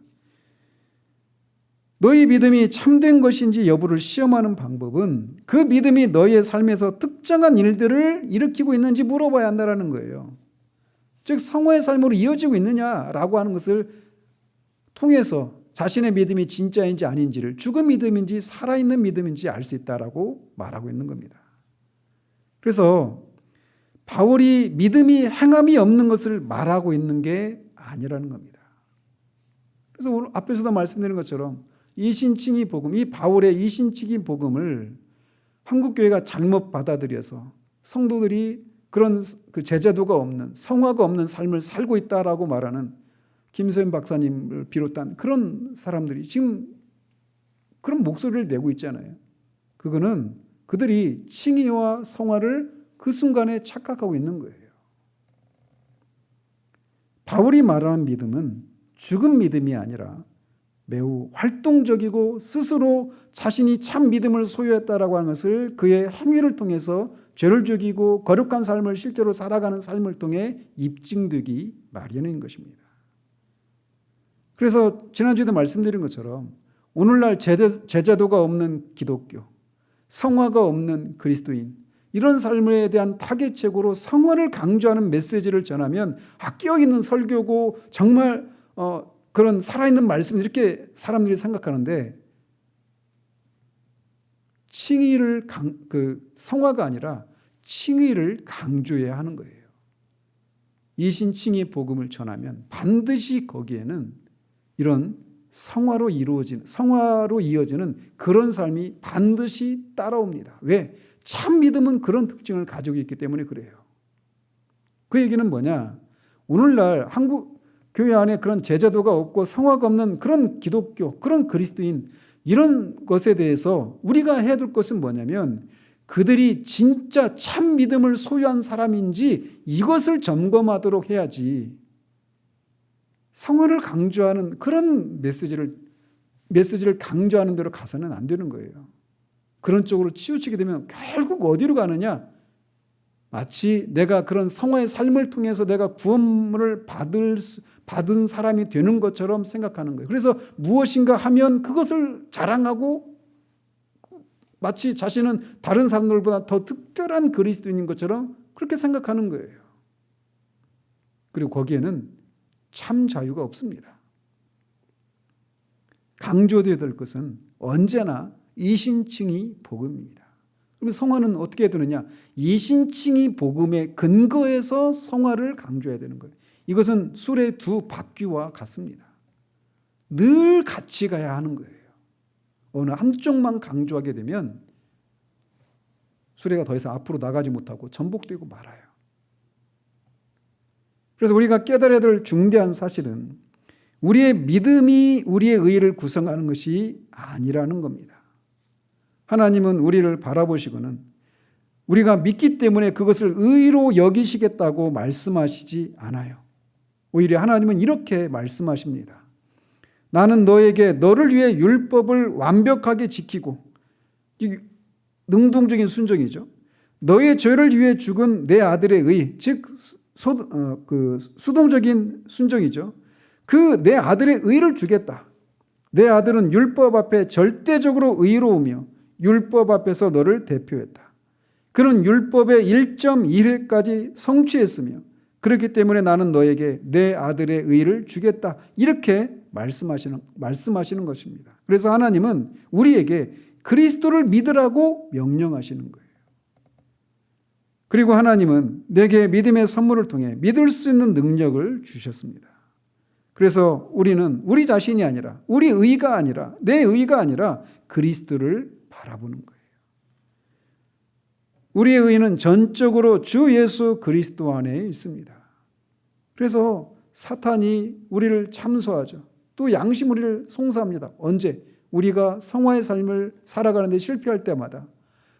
너희 믿음이 참된 것인지 여부를 시험하는 방법은 그 믿음이 너희의 삶에서 특정한 일들을 일으키고 있는지 물어봐야 한다는 거예요. 즉 성화의 삶으로 이어지고 있느냐라고 하는 것을 통해서 자신의 믿음이 진짜인지 아닌지를 죽은 믿음인지 살아있는 믿음인지 알 수 있다라고 말하고 있는 겁니다. 그래서 바울이 믿음이 행함이 없는 것을 말하고 있는 게 아니라는 겁니다. 그래서 오늘 앞에서도 말씀드린 것처럼 이신칭의 복음, 이 바울의 이신칭의 복음을 한국교회가 잘못 받아들여서 성도들이 그런 그 제자도가 없는, 성화가 없는 삶을 살고 있다라고 말하는 김소연 박사님을 비롯한 그런 사람들이 지금 그런 목소리를 내고 있잖아요. 그거는 그들이 칭의와 성화를 그 순간에 착각하고 있는 거예요. 바울이 말하는 믿음은 죽은 믿음이 아니라 매우 활동적이고 스스로 자신이 참 믿음을 소유했다라고 하는 것을 그의 행위를 통해서 죄를 죽이고 거룩한 삶을 실제로 살아가는 삶을 통해 입증되기 마련인 것입니다. 그래서 지난주에도 말씀드린 것처럼 오늘날 제자도가 없는 기독교, 성화가 없는 그리스도인, 이런 삶에 대한 타겟책으로 성화를 강조하는 메시지를 전하면 끼어있는 설교고 정말 그런 살아있는 말씀 이렇게 사람들이 생각하는데 성화가 아니라 칭의를 강조해야 하는 거예요. 이신칭의 복음을 전하면 반드시 거기에는 이런 성화로 이어지는 그런 삶이 반드시 따라옵니다. 왜? 참 믿음은 그런 특징을 가지고 있기 때문에 그래요. 그 얘기는 뭐냐? 오늘날 한국 교회 안에 그런 제자도가 없고 성화가 없는 그런 기독교, 그런 그리스도인, 이런 것에 대해서 우리가 해야 될 것은 뭐냐면 그들이 진짜 참 믿음을 소유한 사람인지 이것을 점검하도록 해야지, 성화를 강조하는 그런 메시지를 강조하는 대로 가서는 안 되는 거예요. 그런 쪽으로 치우치게 되면 결국 어디로 가느냐? 마치 내가 그런 성화의 삶을 통해서 내가 구원을 받은 사람이 되는 것처럼 생각하는 거예요. 그래서 무엇인가 하면 그것을 자랑하고 마치 자신은 다른 사람들보다 더 특별한 그리스도인인 것처럼 그렇게 생각하는 거예요. 그리고 거기에는 참 자유가 없습니다. 강조되어야 될 것은 언제나 이신칭의 복음입니다. 그러면 성화는 어떻게 해야 되느냐? 이신칭의 복음의 근거에서 성화를 강조해야 되는 거예요. 이것은 술의 두 바퀴와 같습니다. 늘 같이 가야 하는 거예요. 어느 한쪽만 강조하게 되면 수레가 더 이상 앞으로 나가지 못하고 전복되고 말아요. 그래서 우리가 깨달아야 될 중대한 사실은 우리의 믿음이 우리의 의를 구성하는 것이 아니라는 겁니다. 하나님은 우리를 바라보시고는 우리가 믿기 때문에 그것을 의로 여기시겠다고 말씀하시지 않아요. 오히려 하나님은 이렇게 말씀하십니다. 나는 너에게 너를 위해 율법을 완벽하게 지키고, 능동적인 순종이죠. 너의 죄를 위해 죽은 내 아들의 의, 즉 수동적인 순종이죠. 그 내 아들의 의를 주겠다. 내 아들은 율법 앞에 절대적으로 의로우며 율법 앞에서 너를 대표했다. 그는 율법의 1.1회까지 성취했으며 그렇기 때문에 나는 너에게 내 아들의 의를 주겠다. 이렇게 말씀하시는 것입니다. 그래서 하나님은 우리에게 그리스도를 믿으라고 명령하시는 거예요. 그리고 하나님은 내게 믿음의 선물을 통해 믿을 수 있는 능력을 주셨습니다. 그래서 우리는 우리 자신이 아니라, 우리 의가 아니라, 내 의가 아니라 그리스도를 바라보는 거예요. 우리의 의는 전적으로 주 예수 그리스도 안에 있습니다. 그래서 사탄이 우리를 참소하죠. 또 양심 우리를 송사합니다. 언제? 우리가 성화의 삶을 살아가는데 실패할 때마다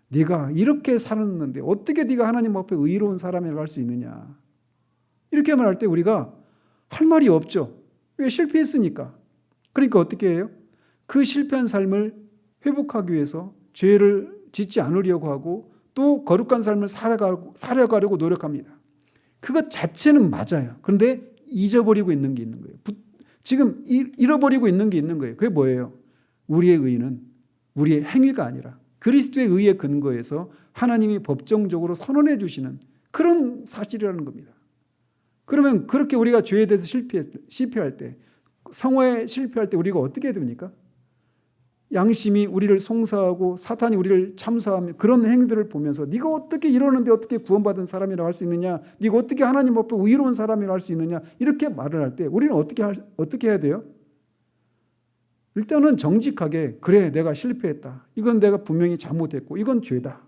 네가 이렇게 살았는데 어떻게 네가 하나님 앞에 의로운 사람이라고 할 수 있느냐. 이렇게 말할 때 우리가 할 말이 없죠. 왜? 실패했으니까. 그러니까 어떻게 해요? 그 실패한 삶을 회복하기 위해서 죄를 짓지 않으려고 하고 또 거룩한 삶을 살아가려고 노력합니다. 그것 자체는 맞아요. 그런데 잊어버리고 있는 게 있는 거예요. 지금 잃어버리고 있는 게 있는 거예요. 그게 뭐예요? 우리의 의는 우리의 행위가 아니라 그리스도의 의에 근거해서 하나님이 법정적으로 선언해 주시는 그런 사실이라는 겁니다. 그러면 그렇게 우리가 죄에 대해서 실패할 때, 성화에 실패할 때 우리가 어떻게 해야 됩니까? 양심이 우리를 송사하고 사탄이 우리를 참사하며 그런 행위들을 보면서 네가 어떻게 이러는데 어떻게 구원받은 사람이라고 할 수 있느냐? 네가 어떻게 하나님 앞에 의로운 사람이라고 할 수 있느냐? 이렇게 말을 할 때 우리는 어떻게 해야 돼요? 일단은 정직하게 그래 내가 실패했다. 이건 내가 분명히 잘못했고 이건 죄다.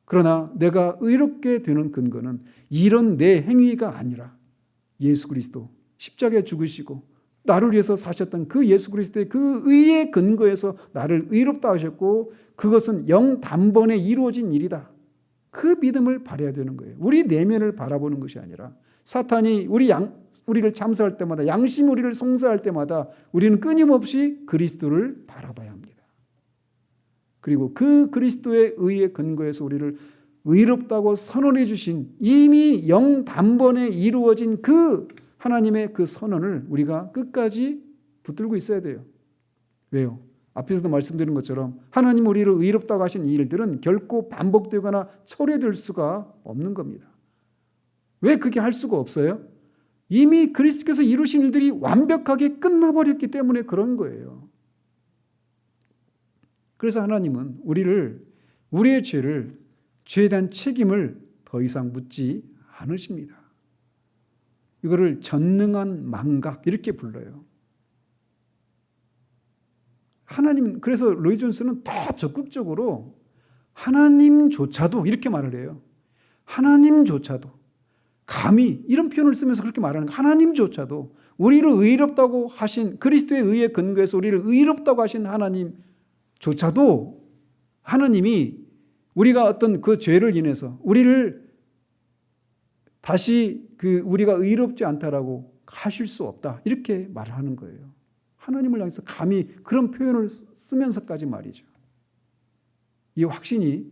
그러나 내가 의롭게 되는 근거는 이런 내 행위가 아니라 예수 그리스도 십자가에 죽으시고 나를 위해서 사셨던 그 예수 그리스도의 그 의의 근거에서 나를 의롭다 하셨고 그것은 영단번에 이루어진 일이다. 그 믿음을 발해야 되는 거예요. 우리 내면을 바라보는 것이 아니라 사탄이 우리를 참소할 때마다 양심 우리를 송사할 때마다 우리는 끊임없이 그리스도를 바라봐야 합니다. 그리고 그 그리스도의 의의 근거에서 우리를 의롭다고 선언해 주신 이미 영단번에 이루어진 그 하나님의 그 선언을 우리가 끝까지 붙들고 있어야 돼요. 왜요? 앞에서도 말씀드린 것처럼 하나님 우리를 의롭다고 하신 이 일들은 결코 반복되거나 초래될 수가 없는 겁니다. 왜 그렇게 할 수가 없어요? 이미 그리스도께서 이루신 일들이 완벽하게 끝나버렸기 때문에 그런 거예요. 그래서 하나님은 우리의 죄에 대한 책임을 더 이상 묻지 않으십니다. 이거를 전능한 망각 이렇게 불러요. 하나님, 그래서 로이 존스는 더 적극적으로 하나님조차도 이렇게 말을 해요. 하나님조차도 감히 이런 표현을 쓰면서 그렇게 말하는 거예요. 하나님조차도 우리를 의롭다고 하신 그리스도의 의에 근거해서 우리를 의롭다고 하신 하나님조차도 하나님이 우리가 어떤 그 죄를 인해서 우리를 다시 우리가 의롭지 않다라고 하실 수 없다. 이렇게 말하는 거예요. 하나님을 향해서 감히 그런 표현을 쓰면서까지 말이죠. 이 확신이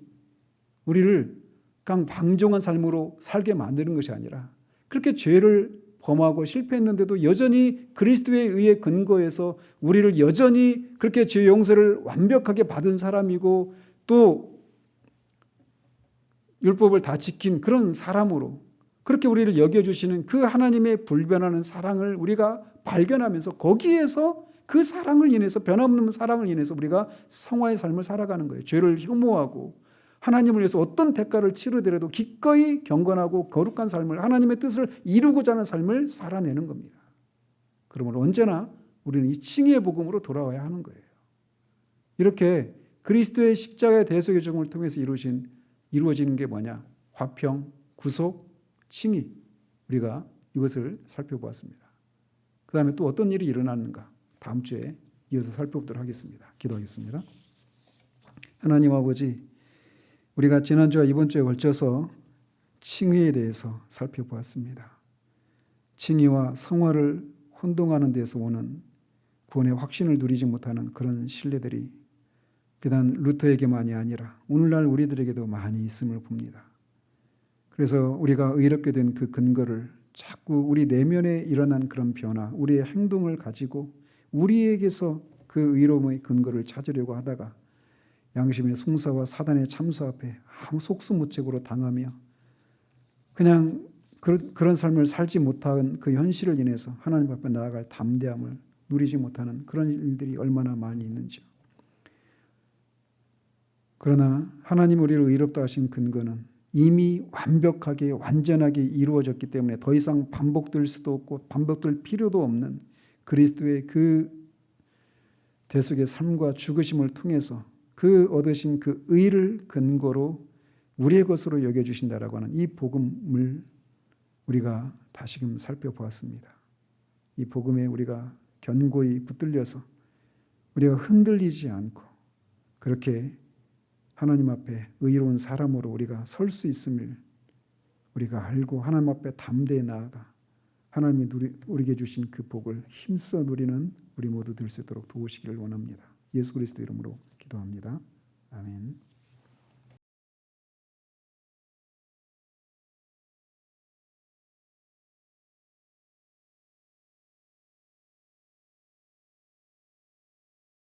우리를 그냥 방종한 삶으로 살게 만드는 것이 아니라 그렇게 죄를 범하고 실패했는데도 여전히 그리스도의 의에 근거해서 우리를 여전히 그렇게 죄 용서를 완벽하게 받은 사람이고 또 율법을 다 지킨 그런 사람으로 그렇게 우리를 여겨주시는 그 하나님의 불변하는 사랑을 우리가 발견하면서 거기에서 그 사랑을 인해서 변함없는 사랑을 인해서 우리가 성화의 삶을 살아가는 거예요. 죄를 혐오하고 하나님을 위해서 어떤 대가를 치르더라도 기꺼이 경건하고 거룩한 삶을 하나님의 뜻을 이루고자 하는 삶을 살아내는 겁니다. 그러므로 언제나 우리는 이 칭의의 복음으로 돌아와야 하는 거예요. 이렇게 그리스도의 십자가의 대속의 죽음을 통해서 이루어지는 게 뭐냐? 화평, 구속, 칭의. 우리가 이것을 살펴보았습니다. 그 다음에 또 어떤 일이 일어나는가? 다음 주에 이어서 살펴보도록 하겠습니다. 기도하겠습니다. 하나님 아버지, 우리가 지난주와 이번 주에 걸쳐서 칭의에 대해서 살펴보았습니다. 칭의와 성화를 혼동하는 데서 오는 구원의 확신을 누리지 못하는 그런 신뢰들이 비단 루터에게만이 아니라 오늘날 우리들에게도 많이 있음을 봅니다. 그래서 우리가 의롭게 된 그 근거를 자꾸 우리 내면에 일어난 그런 변화, 우리의 행동을 가지고 우리에게서 그 의로움의 근거를 찾으려고 하다가 양심의 송사와 사단의 참수 앞에 아무 속수무책으로 당하며 그냥 그런 삶을 살지 못한 그 현실을 인해서 하나님 앞에 나아갈 담대함을 누리지 못하는 그런 일들이 얼마나 많이 있는지요. 그러나 하나님 우리를 의롭다 하신 근거는 이미 완벽하게 완전하게 이루어졌기 때문에 더 이상 반복될 수도 없고 반복될 필요도 없는 그리스도의 그 대속의 삶과 죽으심을 통해서 그 얻으신 그 의를 근거로 우리의 것으로 여겨주신다라고 하는 이 복음을 우리가 다시금 살펴보았습니다. 이 복음에 우리가 견고히 붙들려서 우리가 흔들리지 않고 그렇게 하나님 앞에 의로운 사람으로 우리가 설 수 있음을 우리가 알고 하나님 앞에 담대히 나아가 하나님이 우리에게 주신 그 복을 힘써 누리는 우리 모두 될 수 있도록 도우시기를 원합니다. 예수 그리스도 이름으로 기도합니다. 아멘.